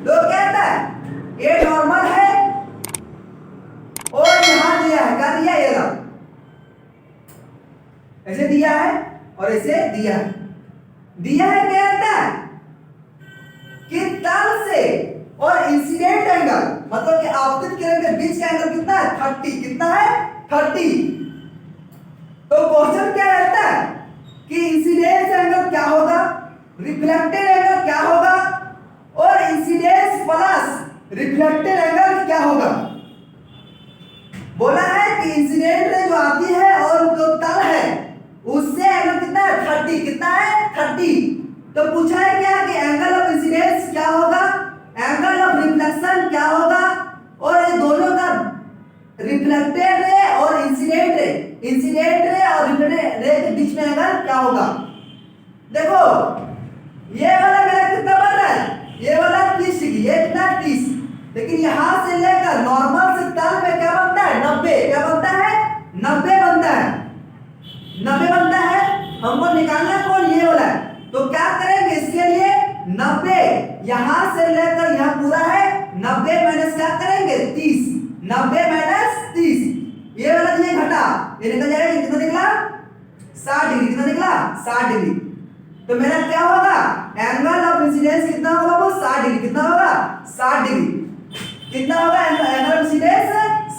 लोग कहता है ये नॉर्मल है और यहां दिया है, क्या दिया, ये ला ऐसे दिया है और ऐसे दिया है। दिया है क्या कहता है कि तल से और इंसिडेंट एंगल, मतलब कि आपतित किरण के बीच का एंगल कितना है, 30, कितना है, 30। तो क्वेश्चन क्या रहता है कि इंसिडेंस एंगल क्या होगा, रिफ्लेक्टेड एंगल क्या होगा और इंसिडेंस प्लस रिफ्लेक्टेड एंगल क्या होगा। बोला है कि इंसिडेंट रे जो आती है और जो तल है उससे एंगल कितना है, 30, कितना है, 30। तो पूछा है क्या कि एंगल ऑफ इंसिडेंस क्या होगा, एंगल ऑफ रिफ्लेक्शन क्या होगा और ये दोनों का रिफ्लेक्टेड रे और इंसिडेंट रे और रिफ्लेक्टेड रे के बीच में एंगल क्या होगा। देखो ये वाला मेरा कितना बन रहा है, ये वाला 30 डिग्री, ये कितना 30, लेकिन यहां से लेकर नॉर्मल से तल में क्या बनता है, 90, क्या बनता है, 90 बनता है, 90 बनता है। हमको निकालना कौन, ये वाला है। तो क्या करेंगे इसके लिए, 90 यहां से लेकर यहां पूरा है, 90 माइनस क्या करेंगे, 30, 90 माइनस 30, ये वाला ये घटा, ये निकल जाएगा, कितना निकला, 60 डिग्री, कितना निकला, 60 डिग्री। तो मेरा क्या होगा, एंगल ऑफ इंसिडेंस कितना होगा, वो 60 डिग्री, कितना होगा, 60 डिग्री, कितना होगा एंगल ऑफ इंसिडेंस,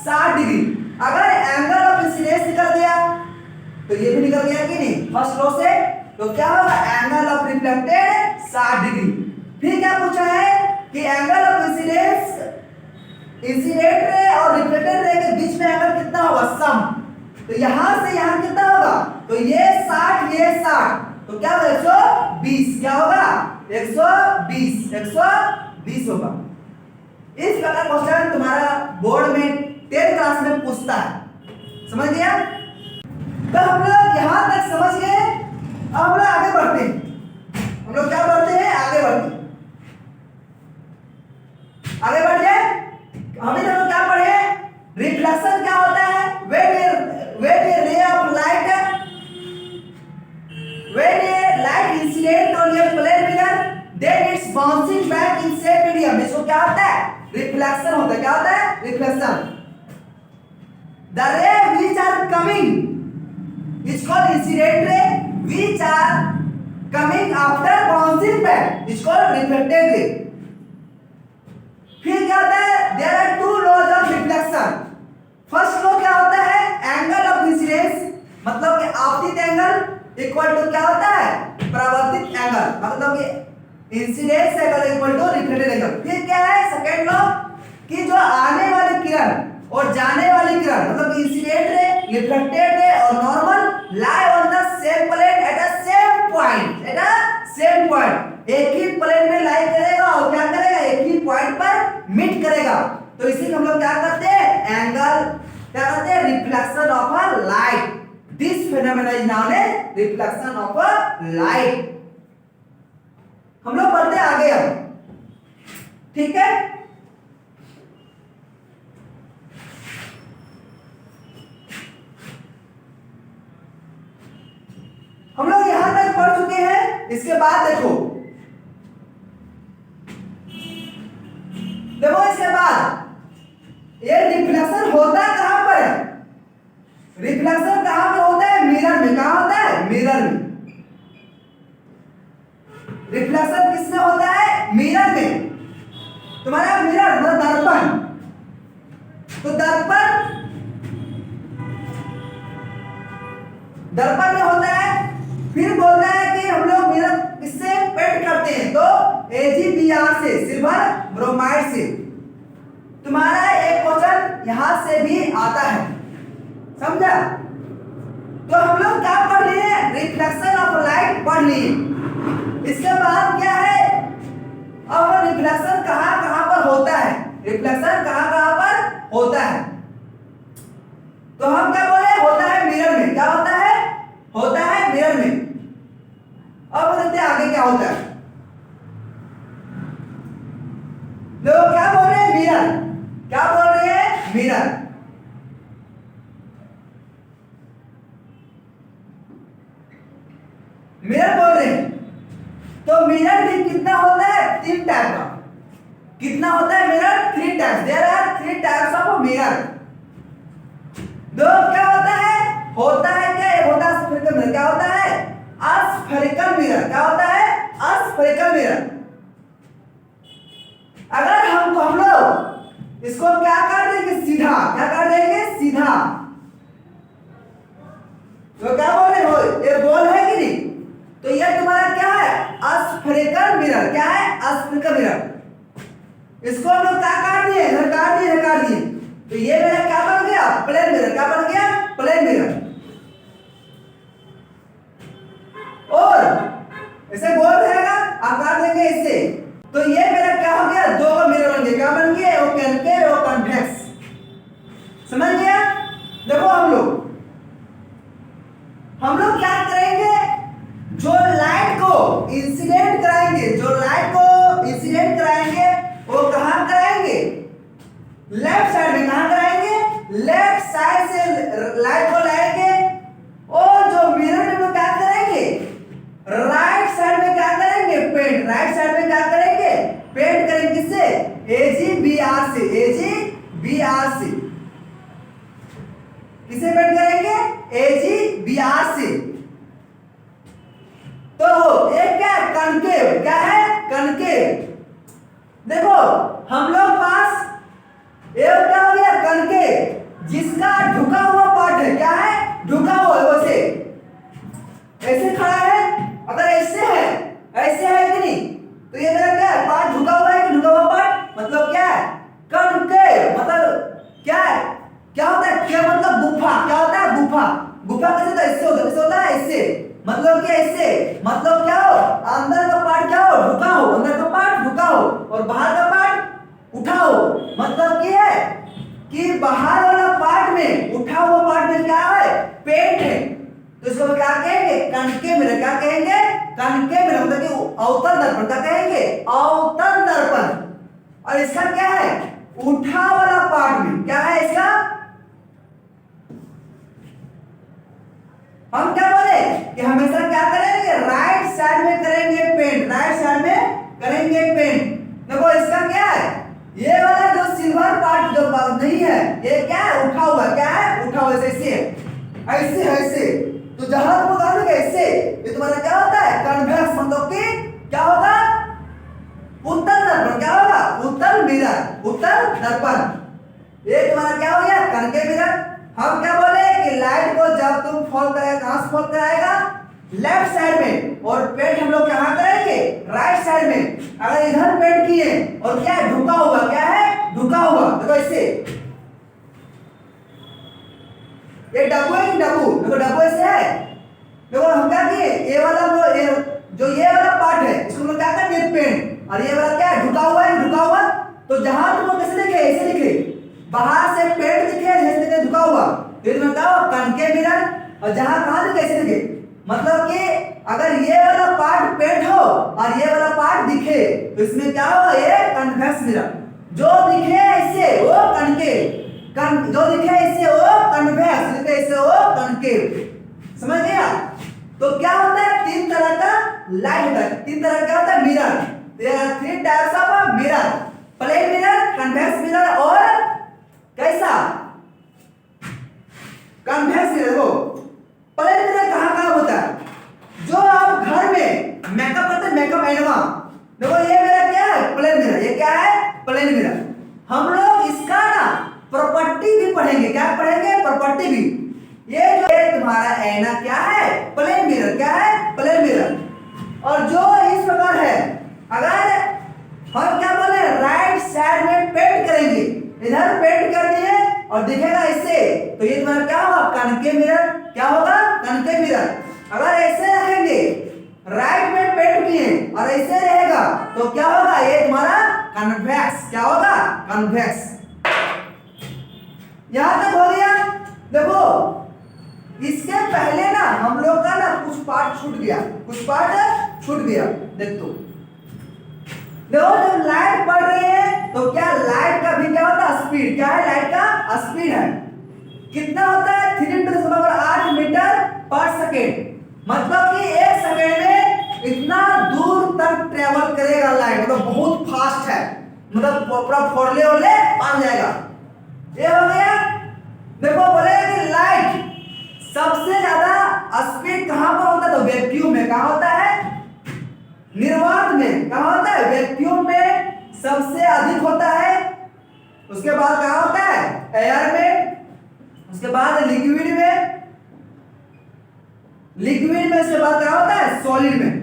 60 डिग्री। अगर एंगल ऑफ इंसिडेंस निकल गया तो तो ये भी निकल गया कि नहीं फर्स्ट लॉ से। तो क्या होगा एंगल ऑफ रिफ्लेक्टेड 60 डिग्री। फिर क्या पूछा है कि एंगल ऑफ इंसिडेंट रे और रिफ्लेक्टेड रे के बीच में एंगल कितना होगा सम। तो यहां से यहां कितना होगा तो ये 60 ये 60 तो क्या होगा 120 क्या होगा 120 होगा। इस प्रकार क्वेश्चन तुम्हारा बोर्ड में 10th क्लास में पूछता है समझ गया। तो हम लोग यहां तक समझ गए। अब हम लोग आगे बढ़ते हैं। हम लोग क्या बढ़ते हैं आगे बढ़ते हैं। आगे बढ़िए अभी हम लोग क्या पढ़े रिफ्लेक्शन क्या होता है when a ray of light incident on a plane mirror then it's bouncing back in same medium। इसको क्या होता है रिफ्लेक्शन होता है। क्या होता है reflection. the ray which are coming is called incident ray which are coming after bouncing back is called reflected ray। फिर क्या होता है there are two laws of reflection। First law क्या होता है एंगल ऑफ इंसिडेंस मतलब कि आपतित एंगल इक्वल टू क्या होता है परावर्तित एंगल मतलब कि incidence angle equal to reflected angle. फिर क्या है सेकंड लॉ कि जो आने वाली किरण और जाने वाली किरण मतलब इंसिडेंट रे रिफ्लेक्टेड रे और normal lie on the same plane at a same point एक ही प्लेन में लाई करेगा और क्या करेगा एक ही पॉइंट पर मीट करेगा। तो इसी को हम लोग क्या करते हैं एंगल क्या करते हैं reflection of a light. This phenomena is known as reflection of a light. हम लोग बढ़ते आगे अब ठीक है। हम लोग यहां तक पढ़ चुके हैं। इसके बाद देखो इसके बाद ये रिफ्लेक्शन होता कहां पर है रिफ्लेक्शन कहां पे होता है मिरर में। कहां होता है मिरर में। रिफ्लेक्शन किसमें होता है मिरर में। तुम्हारा मिरर मतलब दर्पण। तो दर्पण में होता है। फिर बोलता है कि हम लोग मिरर किससे पेंट करते हैं तो AgBr से सिल्वर ब्रोमाइड से। तुम्हारा एक क्वेश्चन यहां से भी आता है समझा। तो हम लोग क्या पढ़ लिए रिफ्लेक्शन ऑफ लाइट पढ़ लिए। इसके बाद क्या है अब रिफ्लेक्शन कहां पर होता है रिफ्लेक्शन कहां पर होता है। तो हम क्या बोले होता है मिरर में। क्या होता है मिरर में। अब देखते हैं आगे क्या होता है। लोग क्या बोल रहे हैं मिरर क्या बोल रहे हैं मिरर। मिरर बोल रहे हैं। तो मिरर भी कितना होता है 3 टाइप का। कितना होता है mirror 3 types. There are 3 types of mirror. दो क्या होता है क्या एक होता है स्फेरिकल मिरर। क्या होता है अस्फेरिकल मिरर। क्या होता है अस्फेरिकल मिरर। अगर हम लोग इसको क्या कर देंगे सीधा। क्या कर देंगे सीधा। तो क्या बोल रहे हो ये बॉल है कि नहीं। तो ये तुम्हारा क्या है अस्फेरिकल मिरर। क्या है अस्फेरिकल मिरर। इसको हम लोग क्या काट दिए काट दिए। तो ये मेरा क्या बन गया प्लेन मिरर। क्या बन गया प्लेन मिरर। और ऐसे गोल रहेगा आप काट देंगे इससे। तो ये मेरा क्या हो गया 2 मिरर बन गए। क्या बन गए वो कॉन्केव और कॉन्वेक्स। समझ गया। देखो हम लोग क्या करेंगे जो लाइट को इंसिडेंट कराएंगे वो कहां कराएंगे लेफ्ट साइड में। कहां कराएंगे लेफ्ट साइड से लाइट को लाएंगे। और जो मिरर में वो क्या करेंगे राइट साइड में क्या करेंगे पेंट। राइट साइड में क्या करेंगे पेंट करेंगे किससे AgBr से। किसे पेंट करेंगे AgBr से। तो एक क्या कॉन्केव। क्या है कॉन्केव। देखो हम लोग पास एक क्या हो गया कॉन्केव जिसका झुका हुआ पार्ट है। क्या है झुका हुआ वैसे ऐसे खड़ा है, अगर ऐसे है कि नहीं, तो ये मेरा क्या है, पार्ट झुका हुआ है कि झुका हुआ पार्ट, मतलब क्या है, कनकेव, मतलब क्या है, क्या होता है, क्या मतलब गुफा, क्या होता है गुफा, गुफा कैसे होता है, ऐसे होता है, कैसे होता है, ऐसे, मतलब क्या ऐसे, मतलब क्या हो, अंदर का पार्ट क्या हो, झुका हो, अंदर का पार्ट झुका हो और बाहर का पार्ट उठा हो, मतलब क्या है कि बाहर वाला पार्ट में, उठा हुआ पार्ट में क्या है, पेट है, तो इसको क्या कहेंगे, कनकेव मिरर, क्या कहेंगे, कनकेव मिरर, मतलब कि अवतल दर्पण, क्या कहेंगे, अवतल दर्पण। और इसका क्या है, उठा वाला पार्ट में क्या है, इसका हम क्या बोले कि हमेशा क्या करेंगे, राइट साइड में करेंगे पेंट, राइट साइड में करेंगे पेंट। देखो इसका क्या है, ये वाला जो सिल्वर पार्ट जो नहीं है, ये क्या है, उठा हुआ, क्या है, उठा हुआ, ऐसे ऐसे ऐसे, तो जहां तुम लगाओगे ऐसे, ये तुम्हारा क्या होता है, कन्वेक्स, मतलब कि क्या होगा, उत्तल दर्पण, क्या होगा, उत्तल मिरर, उत्तल दर्पण। ये तुम्हारा क्या हो गया, कनकेव मिरर। हम क्या बोले कि लाइट को जब तुम फॉल करेगा, कहां से फॉल कराएगा, लेफ्ट साइड में, और पेंट हम लोग कहां करेंगे, राइट साइड में। अगर इधर पेंट किए और क्या है, झुका हुआ, क्या है, झुका हुआ, देखो इससे, ये डब्बू है कि डब्बू, देखो डब्बू ऐसे है, देखो हम क्या किए, ये वाला जो ये वाला पार्ट है, इसको हम क्या करेंगे, पेंट, और ये वाला क्या है, झुका हुआ है, झुका हुआ, तो जहां तुमको कैसे दिखे, ऐसे दिखे, बाहर से पेंट दिखे, ऐसे दिखे, झुका हुआ, तो इसमें क्या हो, कनकेव मिरर। और जहां कहां दिखे, ऐसे दिखे, मतलब कि अगर ये वाला पार्ट पेंट हो और ये वाला पार्ट दिखे, तो इसमें क्या होगा, ये कन्वेक्स मिरर। जो दिखे ऐसे वो कनकेव, जो दिखे ऐसे वो कन्वेक्स, दिखे ऐसे वो कनकेव, समझ गया। तो क्या होता है, तीन तरह का लाइट होता है, तीन तरह का होता है mirror, there are three types of mirror, plane mirror, convex mirror और कैसा, कन्वेक्स मिरर। हो प्लेन मिरर कहां होता है, जो आप घर में मेकअप करते हैं, मेकअप एनवा, देखो ये मेरा क्या है, प्लेन मिरर, ये क्या है, प्लेन मिरर। हम लोग इसका ना प्रॉपर्टी भी पढ़ेंगे, क्या पढ़ेंगे, प्रॉपर्टी भी। ये जो है तुम्हारा ऐना क्या है, प्लेन मिरर, क्या है, प्लेन मिरर। और जो इस प्रकार है, अगर हम क्या बोले, राइट साइड में पेंट करेंगे, इधर पेंट कर दिए और दिखेगा ऐसे, तो ये तुम्हारा क्या होगा, कनकेव मिरर, क्या होगा, कनकेव मिरर। अगर ऐसे रखेंगे, राइट में पेंट किए और ऐसे रहेगा, तो क्या होगा, ये तुम्हारा कन्वेक्स, क्या होगा, कन्वेक्स। यहां तक हो गया। देखो इसके पहले ना हम लोग का ना कुछ पार्ट छूट गया, कुछ पार्ट छूट गया, देख तो देखो जब लाइट पड़ रही है, तो क्या लाइट का भी क्या होता है, स्पीड, क्या है, लाइट का स्पीड है, कितना होता है, 3 × 8 मीटर पर सेकेंड, मतलब कि 1 सेकेंड में इतना दूर तक ट्रेवल करेगा लाइट, मतलब बहुत फास्ट है, मतलब पूरा फोड़ले ओले पार जाएगा। ये हो गया। देखो बोलेगा कि लाइट सबसे ज्यादा स्पीड कहां पर होता है, तो वैक्यूम में, कहां होता है, निर्वात में, कहां होता है, वैक्यूम में सबसे अधिक होता है। उसके बाद कहां होता है, एयर में, उसके बाद लिक्विड में, उसके बाद क्या होता है, सॉलिड में।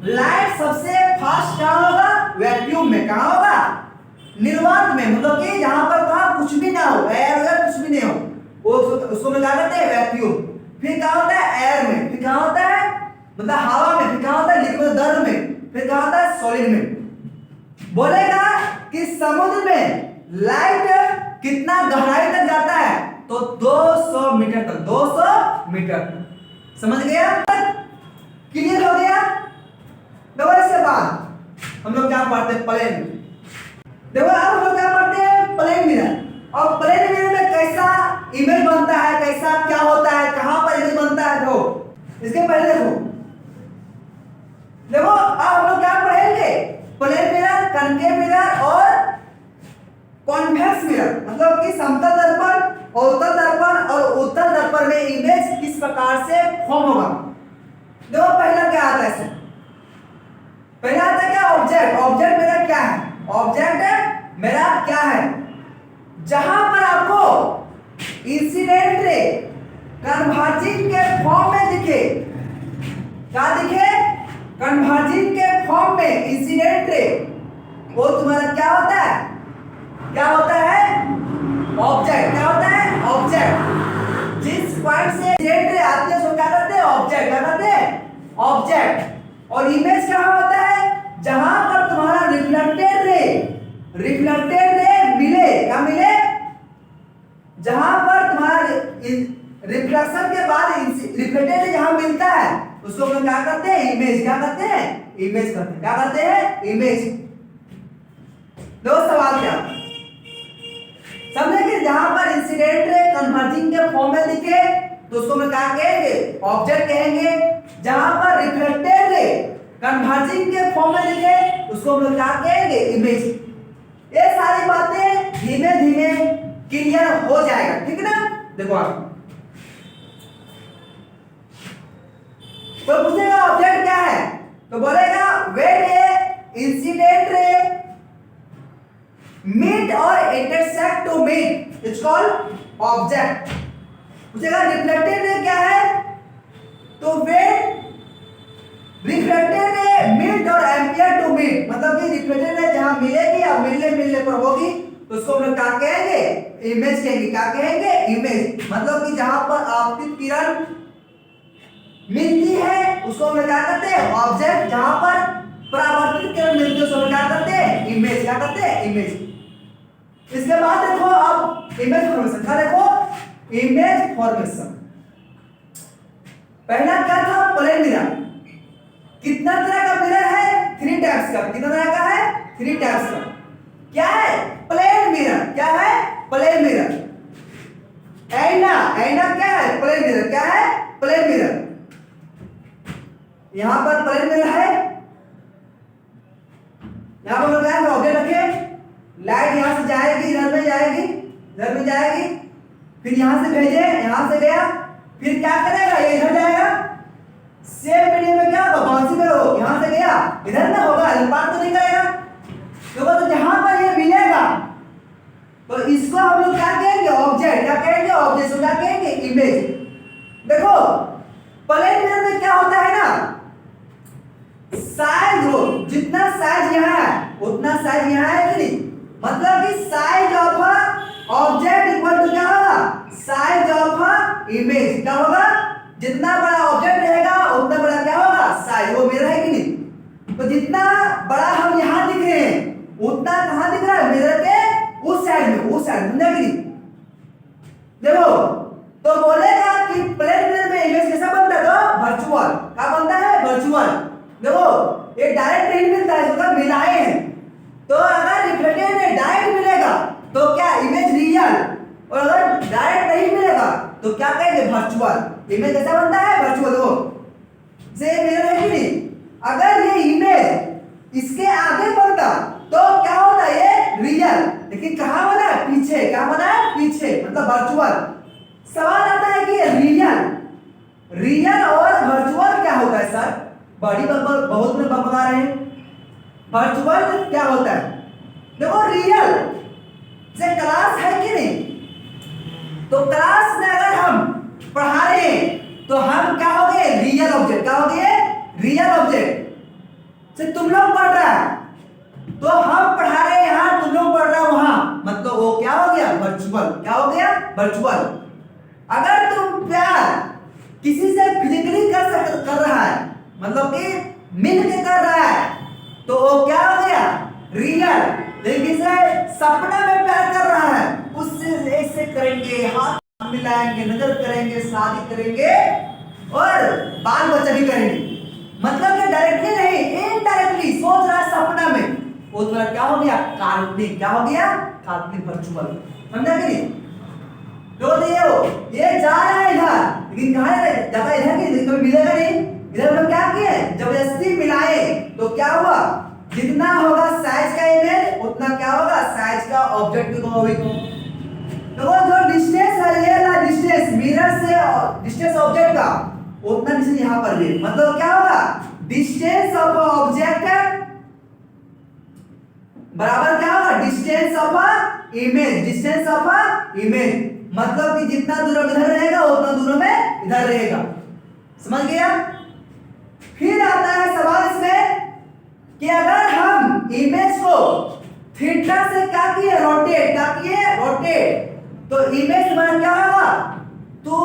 लाइट सबसे फास्ट कहां होगा, वैक्यूम में, कहां होगा, निर्वात में, मतलब कि जहां पर कहां कुछ भी ना हो, एयर वगैरह कुछ भी नहीं हो, वो उसको हम क्या कहते हैं, वैक्यूम। फिर क्या होता है, एयर में, फिर क्या होता है, मतलब हवा में, फिर क्या होता है, लिक्विड द्रव में, फिर क्या होता है, सॉलिड में। बोलेगा कि समुद्र में लाइट कितना गहराई तक जाता है, तो 200 मीटर तक, 200 मीटर, समझ गया, क्लियर हो गया। देखो इसके बाद हम लोग क्या पढ़ते हैं, प्लेन। देखो अब हम लोग क्या पढ़ते हैं, प्लेन मिरर। और प्लेन मिरर में कैसा इमेज बनता है, कैसा क्या होता है, कहां पर इमेज बनता है, देखो इसके पहले देखो अब हम लोग क्या पढ़ेंगे, प्लेन मिरर, कनकेव मिरर और कॉन्वेक्स मिरर, मतलब कि समतल दर्पण, अवतल दर्पण और उत्तल दर्पण में इमेज किस प्रकार से फॉर्म होगा। देखो पहला क्या आता है, पहला आता है क्या, ऑब्जेक्ट। ऑब्जेक्ट मेरा क्या है, ऑब्जेक्ट मेरा क्या है, जहां पर आपको इंसिडेंट रे कन्वर्जिंग के फॉर्म में दिखे, क्या दिखे, कन्वर्जिंग के फॉर्म में इंसिडेंट रे, वो तुम्हारा क्या होता है, क्या होता है, ऑब्जेक्ट, क्या होता है, ऑब्जेक्ट। जिस पॉइंट से इंसिडेंट रे आती है उसको क्या करते हैं, ऑब्जेक्ट, क्या करते हैं, ऑब्जेक्ट। और इमेज क्या होता है, जहां पर तुम्हारा रिफ्लेक्टेड रे मिले, क्या मिले, जहां पर तुम्हारा रिफ्लेक्शन के बाद रिफ्लेक्टेड रे जहां मिलता है उसको हम क्या करते हैं, इमेज, क्या करते हैं, इमेज करते हैं, क्या करते हैं, इमेज। दो सवाल क्या समझे कि जहां पर इंसिडेंट रे कन्वर्जिंग के फॉर्म में दिखे तो उसको हम क्या कहेंगे, ऑब्जेक्ट कहेंगे। जहां पर रिफ्लेक्टेड रे कन्वर्जिंग के फॉर्म में दिखे उसको हम क्या कहेंगे, इमेज। ये सारी बातें धीमे धीमे क्लियर हो जाएगा, ठीक है ना। देखो आप तो पूछेगा ऑब्जेक्ट क्या है, तो बोलेगा when a incident ray meet और intersect to meet it's called object. पूछेगा रिफ्लेक्टेड रे क्या है, तो व्हेन रिफ्लेक्टेड रे मीट और एम्पियर टू मीट, मतलब कि रिफ्लेक्टेड रे जहां मिलेगी या मिलने पर होगी तो उसको हम लोग क्या कहेंगे, इमेज कहेंगे, क्या कहेंगे, इमेज। मतलब कि जहां पर आपतित किरण मिलती है उसको हम क्या करते हैं, ऑब्जेक्ट। जहां पर परावर्तित किरण मिलती है उसको क्या करते हैं, इमेज, क्या करते हैं, इमेज। इसके बाद देखो अब इमेज फॉर्मेशन का, देखो इमेज फॉर्मेशन पहला क्या था, प्लेन मिरर। कितना तरह का मिरर है, 3 टाइप्स का। कितना तरह का है, 3 टाइप्स का। क्या है, प्लेन मिरर, क्या है, प्लेन मिरर। ऐना क्या है, प्लेन मिरर, क्या है, प्लेन मिरर। यहां पर प्लेन मिरर है, यहां पर क्या है, ऑब्जेक्ट रखे, लाइट यहां से जाएगी, इधर में जाएगी, इधर में जाएगी, फिर यहां से भेजे, यहां से गया, फिर क्या करेगा, ये इधर जाएगा। सेम मीडियम में क्या होगा, बाउंसी में हो, यहां से गया, इधर ना होगा, इधर पार तो नहीं करेगा। तो जहां पर ये मिलेगा तो इसको हम लोग क्या कहेंगे, ऑब्जेक्ट, क्या कहेंगे, ऑब्जेक्ट। को क्या कहेंगे, इमेज। देखो प्लेन मिरर में क्या होता है ना, साइज हो, जितना साइज यहाँ है उतना साइज यहाँ है कि नहीं। मतलब कि size of object equal to क्या होगा, साइज ऑफ इमेज। क्या होगा, जितना बड़ा ऑब्जेक्ट रहेगा उतना बड़ा क्या होगा, साइज। वो मिरर है कि नहीं। तो जितना बड़ा हम यहाँ दिख रहे हैं उतना कहां दिख रहा है, मिरर के उस साइड में, उस साइड में, समझा कि नहीं। देखो तो बोलेगा कि प्लेन मिरर में इमेज कैसा बनता है, तो वर्चुअल। क्या बनता है, वर्चुअल। देखो ये डायरेक्ट नहीं मिलता है, इसको मिलाए हैं। तो अगर रिफ्लेक्टेड में डायरेक्ट मिलेगा तो क्या, इमेज रियल। और अगर डायरेक्ट नहीं मिलेगा तो क्या कहेंगे, वर्चुअल। इमेज कैसा बनता है, वर्चुअल। देखो से मिरर है कि नहीं, अगर ये इमेज इसके आगे बनता तो क्या होता, ये रियल। लेकिन कहां बना है, पीछे। क्या बना है, पीछे, मतलब वर्चुअल। सवाल आता है कि रियल और वर्चुअल क्या होता है सर, बड़ी बहुत में बता रहे हैं। वर्चुअल क्या होता है, देखो रियल से क्लास है कि नहीं, तो क्लास में अगर हम पढ़ा रहे हैं तो हम क्या हो गए, रियल ऑब्जेक्ट। क्या हो गए, रियल ऑब्जेक्ट। से तुम लोग पढ़ रहा है तो हम पढ़ा रहे हैं यहां, तुम लोग पढ़ रहे हो वहां, मतलब वो क्या हो गया, वर्चुअल। क्या हो गया, वर्चुअल। अगर तुम प्यार किसी से फिजिकली कर रहा है, मतलब कि मिल के कर रहा है, तो वो क्या हो गया, रियल। लेकिन किसी सपना में प्यार कर रहा है, उससे ऐसे करेंगे, हाथ मिलाएंगे, नजर करेंगे, शादी करेंगे और बाल बच्चा भी करेंगे। मतलब कि डायरेक्टली नहीं, इनडायरेक्टली सोच रहा है सपना में, वो तुम्हारा क्या हो गया, काल्पनिक। क्या हो गया, काल्पनिक, वर्चुअल। समझा कि नहीं। तो ये जा रहा है इधर, लेकिन कहां जाता है, इधर की कभी मिलेगा नहीं। इधर हम क्या किए, जबरदस्ती मिलाए तो क्या हुआ, जितना होगा साइज का इमेज उतना क्या होगा, साइज का ऑब्जेक्ट को होगा। तो वो जो डिस्टेंस है, ये ना डिस्टेंस मिरर से डिस्टेंस ऑब्जेक्ट का उतना डिस्टेंस यहां पर ले, मतलब क्या होगा, डिस्टेंस ऑफ ऑब्जेक्ट बराबर क्या होगा, distance of image. Distance of image मतलब कि जितना दूर इधर रहेगा उतना दूर में इधर रहेगा। समझ गया। फिर आता है सवाल इसमें कि अगर हम इमेज को थीटा से क्या किए, रोटेट, तो इमेज हमारा क्या होगा, तो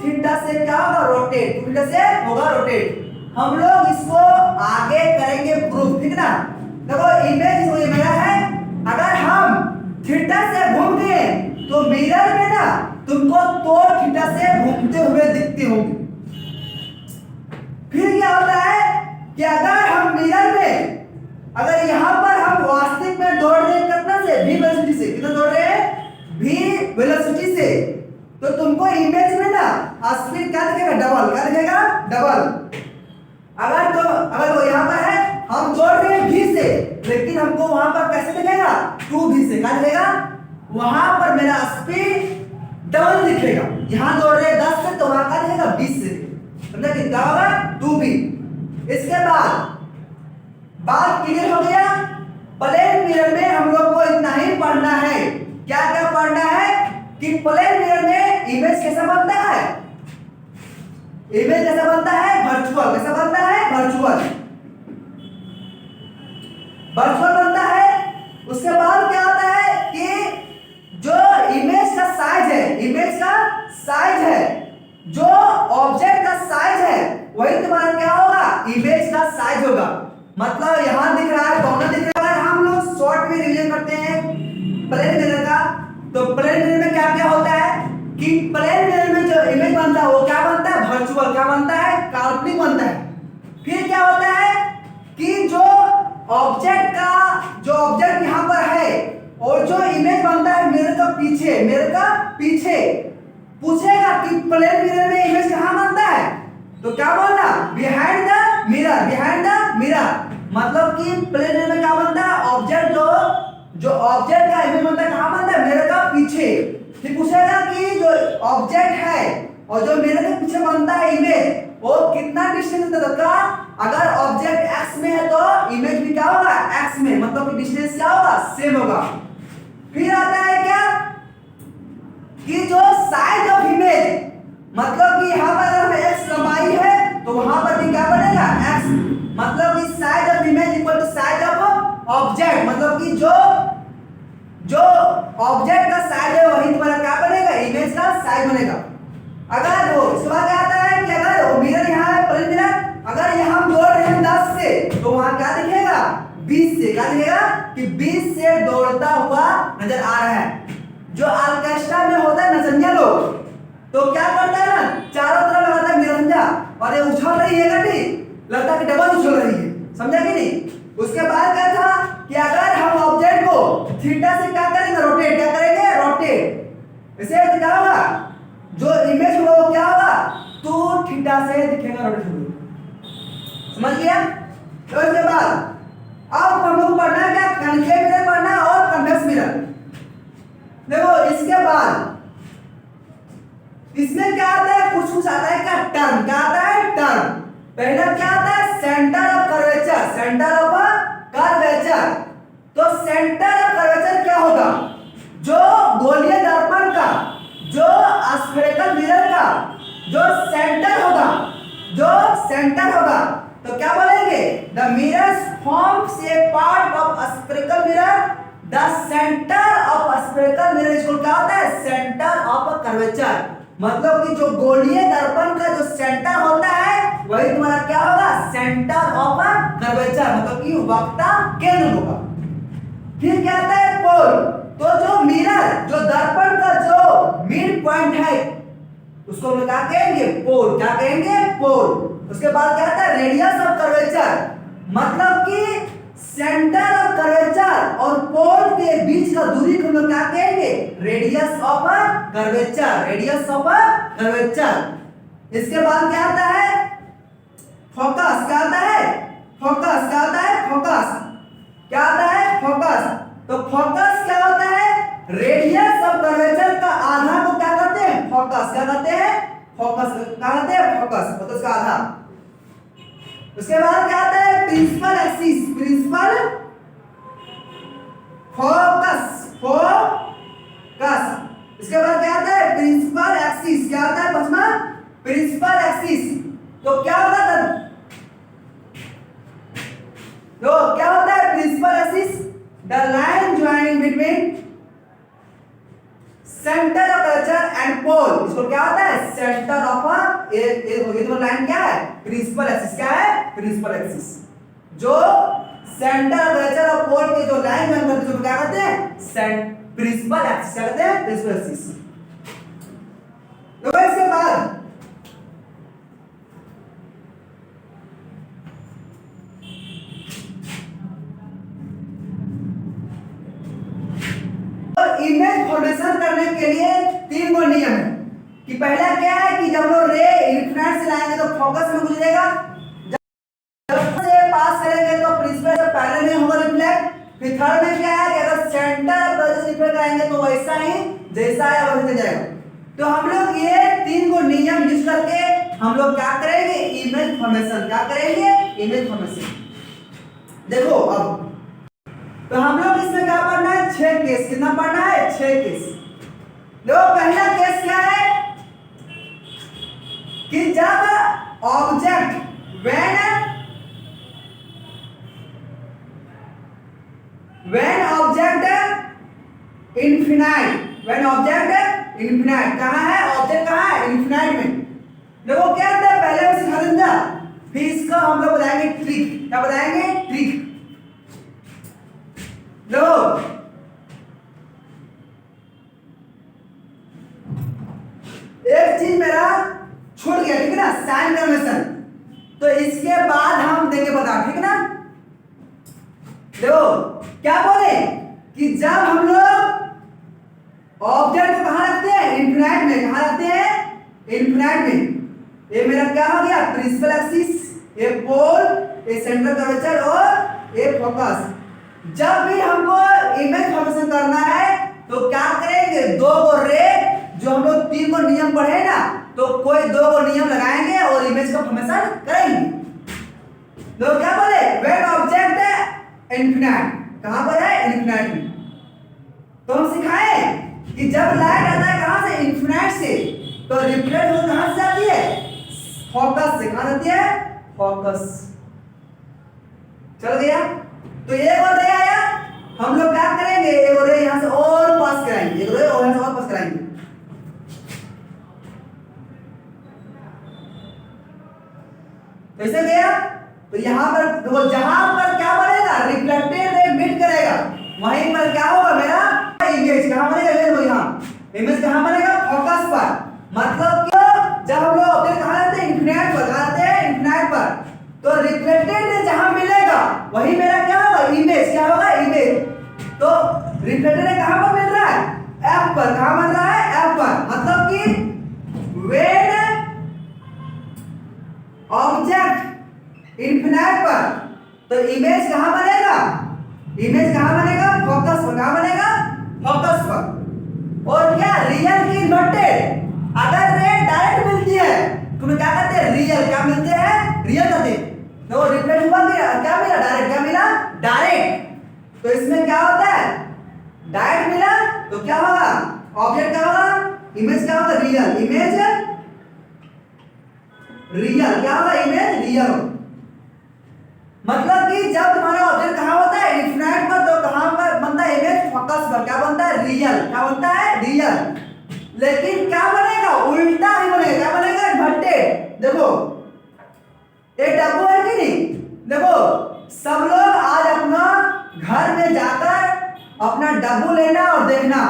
थीटा से क्या होगा, रोटेट, थीटा से होगा रोटेट। हम लोग इसको आगे करेंगे प्रूफ, ठीक ना। देखो इमेज इसको ये मिला है, अगर हम थीटा से घूम गए तो मिरर में ना तुमको तो थीटा से घूमते हुए दिखती होंगी। फिर क्या होता है कि अगर हम मिरर में, अगर यहाँ पर हम वास्तविक में दौड़ रहे हैं कितना से, v वेलोसिटी से, कितना दौड़ रहे हैं, v वेलोसिटी से, तो तुमको इमेज में ना स्पीड क्या दिखेगा, डबल, क्या दिखेगा, डबल। अगर वो यहाँ पर है, हम दौड़ रहे हैं v से, लेकिन हमको वहां पर कैसे दिखेगा, 2v से, क्या दिखेगा, वहां पर मेरा स्पीड डबल दिखेगा। यहाँ दौड़ रहे हैं 10 से, तो वहां क्या दिखेगा, 20 से, समझा, कितना होगा, 2v। इसके बाद बात क्लियर हो गया। प्लेन मिरर में हम लोग को इतना ही पढ़ना है, क्या क्या पढ़ना है कि प्लेन मिरर में इमेज कैसा बनता है, इमेज कैसा बनता है, वर्चुअल, कैसा बनता है, वर्चुअल बनता है। उसके बाद क्या होता है कि जो इमेज का साइज है, जो ऑब्जेक्ट का साइज है, वही तुम्हारा क्या होगा, इमेज का साइज होगा। मतलब यहां दिख रहा है, कौन दिख रहा है, हम लोग शॉर्ट में रिवीजन करते हैं प्लेन मिरर का। तो प्लेन मिरर में क्या क्या होता है कि प्लेन मिरर में जो इमेज बनता है वो क्या बनता है, वर्चुअल, क्या बनता है, काल्पनिक बनता है। फिर क्या होता है कि जो ऑब्जेक्ट यहां पर है और जो इमेज बनता है मिरर का पीछे पूछेगा कि प्लेन मिरर में इमेज कहां बनता है, तो क्या बोलना, बिहाइंड द मिरर। मतलब कि प्लेन मिरर में क्या बनता है, ऑब्जेक्ट जो ऑब्जेक्ट का इमेज बनता है कहां बनता है, मिरर का पीछे। फिर पूछेगा कि जो ऑब्जेक्ट है और जो मिरर के पीछे बनता है इमेज, वो कितना डिस्टेंस है। अगर ऑब्जेक्ट x में है तो इमेज भी क्या होगा, x में, मतलब कि डिस्टेंस क्या होगा, सेम होगा। फिर आता है क्या कि जो साइज ऑफ इमेज, मतलब कि यहाँ पर अगर x लंबाई है तो वहां पर भी क्या बनेगा, x, मतलब कि size of image equal to size of object, मतलब कि जो ऑब्जेक्ट का साइज है वही तुम्हारा क्या बनेगा, इमेज का साइज बनेगा। अगर वो इसके बाद क्या आता है कि अगर वो मिरर यहाँ है, प्लेन मिरर, अगर यहाँ हम दौड़ रहे हैं 10 से, तो वहां क्या दिखेगा, 20 से, क्या दिखेगा कि 20 से दौड़ता हुआ नजर आ रहा है। जो ऑर्केस्ट्रा में होता है नचनिया लोग, तो क्या करता है ना, चारों तरफ लगाता है मिरंजा, और ये उछल रही है गाड़ी, लगता है कि डबल उछल रही है, समझा कि नहीं। उसके बाद क्या था कि अगर हम ऑब्जेक्ट को थीटा से क्या करेंगे, रोटेट, क्या करेंगे, रोटेट, इसे क्या होगा, जो इमेज होगा वो क्या होगा, तो थीटा से दिखेगा, रोटेट होगा, समझ गया। तो इसके बाद अब हम लोग पढ़ना है क्या, कॉन्केव मिरर पढ़ना है और कन्वेक्स मिरर। देखो इसके बाद इसमें क्या आता है, कुछ आता है क्या, टर्म, क्या आता है, टर्म। पहला क्या आता है, सेंटर ऑफ कर्वेचर। तो सेंटर ऑफ कर्वेचर क्या होगा, जो गोलीय दर्पण का, जो स्फेरिकल मिरर का जो सेंटर होगा, तो क्या बोलेंगे, the mirrors forms a part of spherical mirror, the centre of spherical mirror इसको क्या होता है, सेंटर ऑफ कर्वेचर। मतलब कि जो गोलीय दर्पण का जो सेंटर होता है वही तुम्हारा क्या होगा, सेंटर ऑफ कर्वेचर, मतलब कि वक्रता केंद्र होगा। फिर क्या आता है, पोल। तो जो मिरर, जो दर्पण का जो मिड पॉइंट है उसको हम क्या कहेंगे, पोल, क्या कहेंगे, पोल। उसके बाद क्या आता है, रेडियस ऑफ कर्वेचर, मतलब कि सेंटर ऑफ कर्वेचर और पोल के बीच का दूरी को हम लोग क्या कहेंगे, radius of curvature, radius of curvature. इसके बाद क्या आता है, फोकस, क्या आता है, फोकस, क्या आता है, फोकस, क्या आता है, फोकस। तो फोकस क्या होता है, रेडियस ऑफ कर्वेचर का आधा को क्या करते हैं, फोकस, क्या करते हैं, फोकस, क्या करते हैं, फोकस, तो इसका आधा। उसके बाद क्या आता है, प्रिंसिपल एक्सिस, प्रिंसिपल फोकस, इसके बाद क्या आता है, प्रिंसिपल एक्सिस, क्या आता है, प्रिंसिपल एक्सिस। तो क्या होगा, the line joining between centre of curvature and pole, इसको क्या होता है, सेंटर ऑफ ये तो लाइन क्या है, प्रिंसिपल एक्सिस, क्या है, प्रिंसिपल एक्सिस। जो सेंटर ऑफ कर्वेचर और पोल के जो लाइन ज्वाइन करते हैं उसको क्या कहते हैं, प्रिंसिपल एक्सिस, क्या कहते हैं, प्रिंसिपल एक्सिस। तो इसके बाद इमेज फॉर्मेशन करने के लिए तीन गो नियम है कि पहला क्या है कि जब लोग रे इन्फिनिट से लाएंगे तो फोकस में गुजरेगा, जब से पास करेंगे तो प्रिंसिपल से पहले में होगा रिफ्लेक्ट। फिर थर्ड में क्या है कि अगर सेंटर पर से रिफ्लेक्ट आएंगे तो वैसा ही जैसा है वैसे जाएगा। तो हम लोग ये तीन गो नियम यूज करके हम लोग क्या करेंगे, इमेज फॉर्मेशन, क्या करेंगे, इमेज फॉर्मेशन। देखो अब तो हम लोग इसमें क्या पढ़ना है, 6 केस, कितना पढ़ना है, 6 केस। लो पहला केस क्या है कि जब ऑब्जेक्ट व्हेन ऑब्जेक्ट इनफिनाइट, कहां है ऑब्जेक्ट, कहां है, इनफिनाइट में। देखो क्या होता है, पहले हम सिखा देंगे, फिर इसका हम लोग बताएंगे ट्रिक, क्या बताएंगे, ट्रिक। लो एक चीज मेरा छूट गया, ठीक है ना, साइन कन्वेंशन, तो इसके बाद हम देंगे बता, ठीक है ना। देखो क्या बोले कि जब हम लोग ऑब्जेक्ट को कहां रखते हैं, इनफिनाइट में, कहां रखते हैं, इनफिनाइट में। ये मेरा क्या हो गया, प्रिंसिपल एक्सिस, ये पोल, ये सेंटर कर्वेचर और ये फोकस। जब भी हमको इमेज फॉर्मेशन करना है तो क्या करेंगे, दो गो रे, जो हम लोग तीन गो नियम पढ़े ना, तो कोई दो गो नियम लगाएंगे और इमेज का फॉर्मेशन करेंगे। तो क्या बोले, व्हेन ऑब्जेक्ट है इनफिनाइट, कहां पर है, इनफिनाइट में। तो हम सिखाए कि जब लाइट आता है कहां से, इनफिनाइट से, तो रिफ्लेक्ट होकर कहां से जाती है, फोकस से, कहां जाती है, फोकस। चल गया। तो एक और रे आया, हम लोग क्या करेंगे, एक और रे यहां से और पास कराएंगे, एक रे और यहां से और पास कराएंगे। तो ऐसे गया, तो यहां पर देखो, जहां पर क्या बनेगा, रिफ्लेक्टेड रे मीट करेगा, वहीं पर क्या होगा, मेरा इमेज कहां बनेगा, देखो यहां इमेज कहां बनेगा, फोकस पर। मतलब कि जब हम लोग ऑब्जेक्ट कहां रहते हैं, इनफिनिट पर, कहां रहते हैं, इनफिनिट पर, तो रिफ्लेक्टेड रे जहां मिलेगा वही मेरा क्या होगा, इमेज, क्या होगा, इमेज। तो रिफ्लेक्टेड रे कहां पर मिल रहा है, एफ पर, कहां मिल रहा है, एफ पर। मतलब कि व्हेन ऑब्जेक्ट इनफिनिट पर, तो इमेज कहां बनेगा, इमेज कहां बनेगा, फोकस पर, कहां बनेगा, फोकस पर। और क्या, रियल की इन्वर्टेड, अगर रे डायरेक्ट मिलती है तुम्हें क्या कहते हैं, रियल, क्या मिलते हैं, रियल कहते हैं। तो रिफ्लेक्ट हुआ क्या मिला, डायरेक्ट, क्या मिला, डायरेक्ट। तो इसमें क्या होता है, डायरेक्ट मिला तो क्या होगा, ऑब्जेक्ट क्या होगा, इमेज क्या होगा, रियल, इमेज रियल, क्या होगा, इमेज रियल। मतलब कि जब तुम्हारा ऑब्जेक्ट कहां होता है, इनफिनिट पर, तो कहां पर बनता है, इमेज फोकस पर, क्या बनता है, रियल, क्या बनता है, रियल। लेकिन क्या बनेगा, उल्टा ही बनेगा, क्या बनेगा, इन्वर्टेड। देखो ये डब्बू है कि नहीं, देखो सब लोग आज अपना घर में जाकर अपना डब्बू लेना और देखना,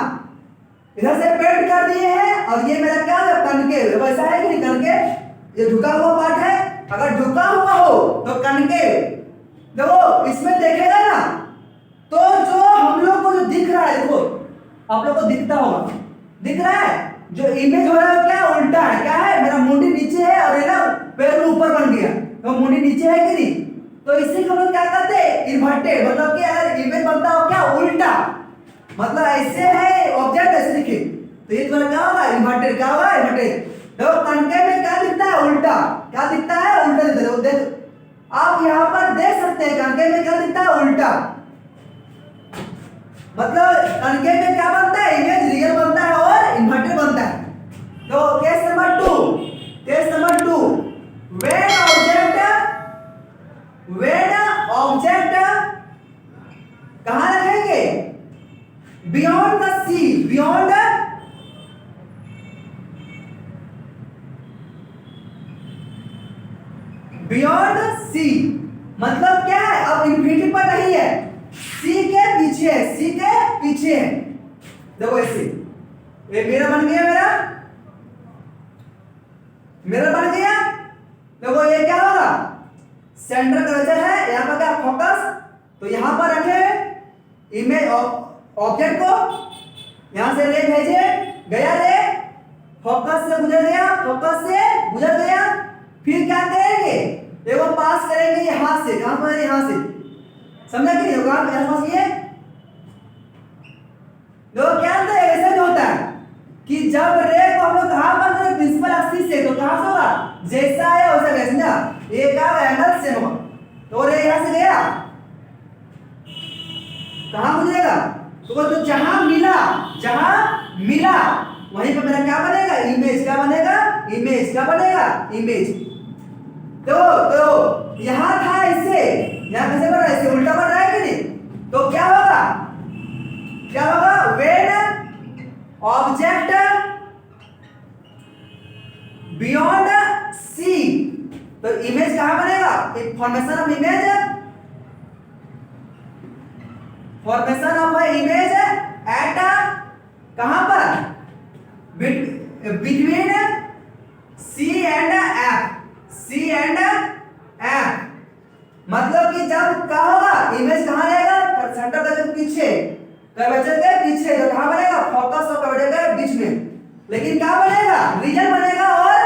इधर से पेंट कर दिए हैं और ये मेरा क्या है, कनकेव, वैसा है कि नहीं, कनकेव, ये झुका हुआ पार्ट है, अगर झुका हुआ हो तो कनकेव। देखो इसमें देखेगा ना, तो जो हम लोग को जो दिख रहा है, देखो आप लोग को दिखता होगा, दिख रहा है, जो इमेज हो रहा है क्या, उल्टा है, क्या है, मेरा मुंडी नीचे है और ये ना पैर ऊपर बन गया, तो मुंडी नीचे है कि नहीं। तो इसी को हम लोग क्या कहते हैं, इन्वर्टेड। मतलब कि अगर इमेज बनता हो क्या, उल्टा, मतलब ऐसे है ऑब्जेक्ट, ऐसे दिखे, तो ये तुम्हारा क्या होगा, इन्वर्टेड, क्या होगा, इन्वर्टेड। देखो कनकेव में क्या दिखता है, उल्टा, क्या दिखता है, उल्टा दिखता है। देखो आप यहाँ पर देख सकते हैं, कनकेव में क्या दिखता है, उल्टा। मतलब कनकेव में क्या बनता है, इमेज रियल बनता है और इन्वर्टेड बनता है। तो case number 2, case number 2, when object कहां रखेंगे, beyond the C, beyond C मतलब क्या है, अब इंफिनिटी पर नहीं है, सी के पीछे है, सी के पीछे है। देखो ऐसे ये मेरा बन गया, मेरा बन गया। देखो ये क्या होगा, सेंटर कर्वेचर है, यहाँ पर क्या फोकस, तो यहाँ पर रखे इमेज ऑब्जेक्ट को, यहाँ से रे भेजे, गया रे, फोकस से गुजर गया, फोकस से गुजर गया, फिर क्या करेंगे, देखो पास करेंगे यहाँ से, कहाँ पर, यहाँ से, समझा कि नहीं होगा, पास ये देखो क्या होता है, ऐसा जो होता है कि जब रे को हम लोग कहाँ पर करें, प्रिंसिपल एक्सिस से, तो कहाँ से होगा, जैसा है वैसा गया, समझा, ये का एंगल सेम होगा, तो रे यहाँ से गया, कहाँ गुजरेगा, तो जहां मिला वहीं पर मेरा क्या बनेगा, इमेज, क्या बनेगा, इमेज, क्या बनेगा, इमेज। तो यहां था इससे, यहां कैसे बन रहा है, इससे उल्टा बन रहा है कि नहीं, तो क्या होगा व्हेन ऑब्जेक्ट बियॉन्ड सी, तो इमेज कहां बनेगा, formation of image, formation of image at कहां पर, between C and F, C and F, मतलब कि जब क्या होगा, इमेज कहां रहेगा, सेंटर का जो पीछे, कर्वेचर के पीछे, जो कहां बनेगा, फोकस और कर्वेचर के बीच में, लेकिन क्या बनेगा, रियल बनेगा, और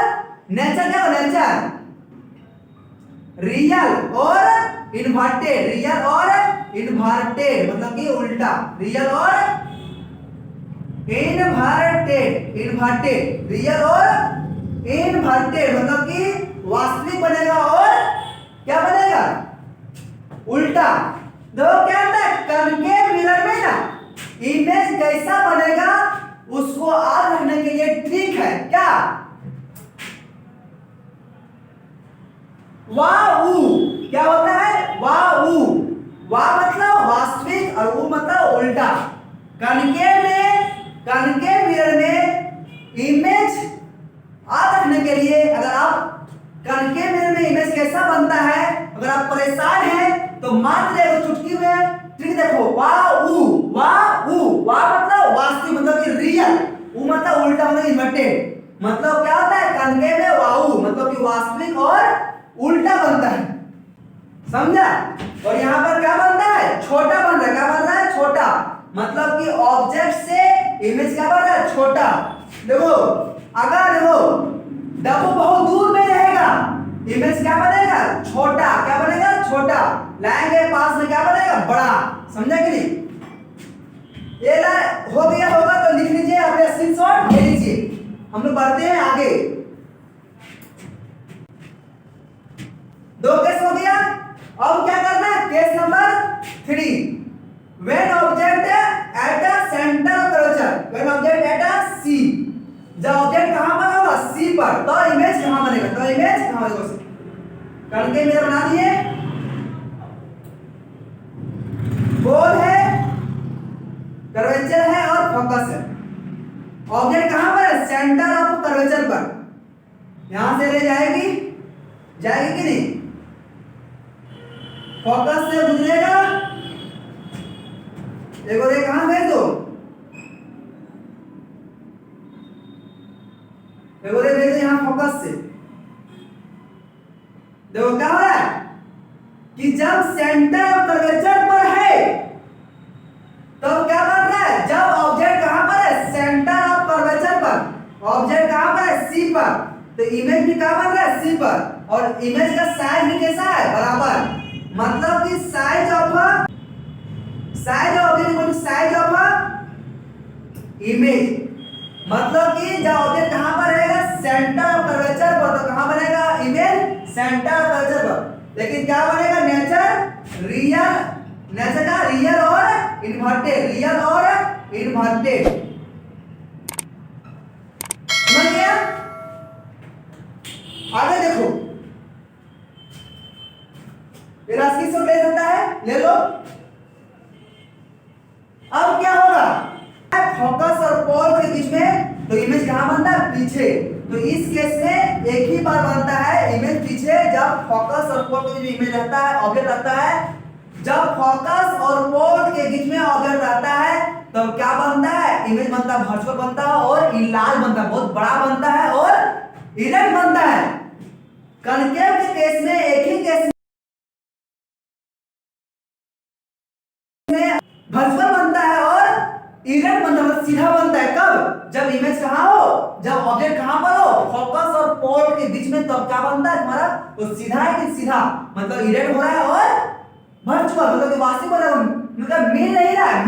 नेचर क्या, नेचर रियल और इन्वर्टेड, रियल और इन्वर्टेड मतलब कि उल्टा, रियल और इन्वर्टेड, इन्वर्टेड, रियल और इन्वर्टेड मतलब कि वास्तविक बनेगा और क्या बनेगा, उल्टा। देखो क्या होता है, कनकेव मिरर में ना इमेज कैसा बनेगा उसको याद रखने के लिए ट्रिक है, क्या, वाउ, क्या होता है, वाउ, वा मतलब वास्तविक और ऊ मतलब उल्टा। कनकेव मिरर में इमेज याद रखने के लिए, अगर आप कनकेव मिरर में इमेज कैसा बनता है, अगर आप परेशान हैं तो मात्र एक चुटकी में ट्रिक देखो, वाउ, वा मतलब वास्तविक मतलब कि रियल, ऊ मतलब उल्टा मतलब इन्वर्टेड, मतलब क्या होता है, कनकेव में वाउ मतलब कि वास्तविक और उल्टा बनता है, समझा। और यहाँ पर क्या बनता है, छोटा बन रहा है, क्या बन रहा है, छोटा, मतलब कि ऑब्जेक्ट से इमेज क्या बन रहा है, छोटा। देखो अगर देखो डब्बू बहुत दूर में रहेगा, इमेज क्या बनेगा, छोटा, क्या बनेगा, छोटा, लाएंगे पास में क्या बनेगा, बड़ा, समझा कि नहीं। ये ला हो गया होगा तो लिख लीजिए, अपने स्क्रीनशॉट ले लीजिए, हम लोग बढ़ते हैं आगे। दो केस हो गया, अब क्या करना है, case number 3, when object at the centre of curvature, when object at the C, जब ऑब्जेक्ट कहां पर होगा, सी पर, तो इमेज कहां बनेगा, तो इमेज कहां बनेगा, कनकेव मिरर बना दिए, गोल है, कर्वेचर है और फोकस है, ऑब्जेक्ट कहां पर है, सेंटर ऑफ कर्वेचर पर, यहां से रे जाएगी कि नहीं, फोकस से गुजरेगा, देखो रे कहां भेज दो, देखो रे भेज दो यहां फोकस से। देखो क्या हो रहा है कि जब सेंटर ऑफ कर्वेचर पर है तब क्या बन रहा है, जब ऑब्जेक्ट कहां पर है, सेंटर ऑफ कर्वेचर पर, ऑब्जेक्ट कहां पर है, सी पर, तो इमेज भी कहां बन रहा है, सी पर, और इमेज का साइज भी कैसा है, बराबर, मतलब कि साइज ऑफ इमेज, मतलब कि जब ऑब्जेक्ट कहां पर रहेगा, सेंटर ऑफ कर्वेचर पर, तो कहां बनेगा इमेज, सेंटर ऑफ कर्वेचर पर, लेकिन क्या बनेगा, नेचर रियल, नेचर का रियल और इन्वर्टेड, रियल और इन्वर्टेड, समझ गया। आगे देखो, राशि से ले सकता है, ले लो। अब क्या होगा, फोकस और पोल के बीच में, तो इमेज कहां बनता है? पीछे। तो इस केस में एक ही बार बनता है इमेज पीछे, जब फोकस और पोल के बीच में इमेज रहता है, ऑब्जेक्ट रहता है। जब फोकस और पोल के बीच में ऑब्जेक्ट रहता है तब क्या बनता है? इमेज बनता है, वर्चुअल बनता है और इलाज बनता है, बहुत बड़ा बनता है और इरेक्ट बनता है। कनकेव के केस में एक ही केस में वर्चुअल बनता है और इरेक्ट बनता है, सीधा बनता है। कब? जब इमेज कहां हो, जब ऑब्जेक्ट कहां पर हो, फोकस और पोल के बीच में, तब क्या बनता है तुम्हारा? वो सीधा है कि सीधा, मतलब इरेक्ट हो रहा है और वर्चुअल, मतलब वास्तविक हो रहा है, मतलब मिल नहीं रहा है,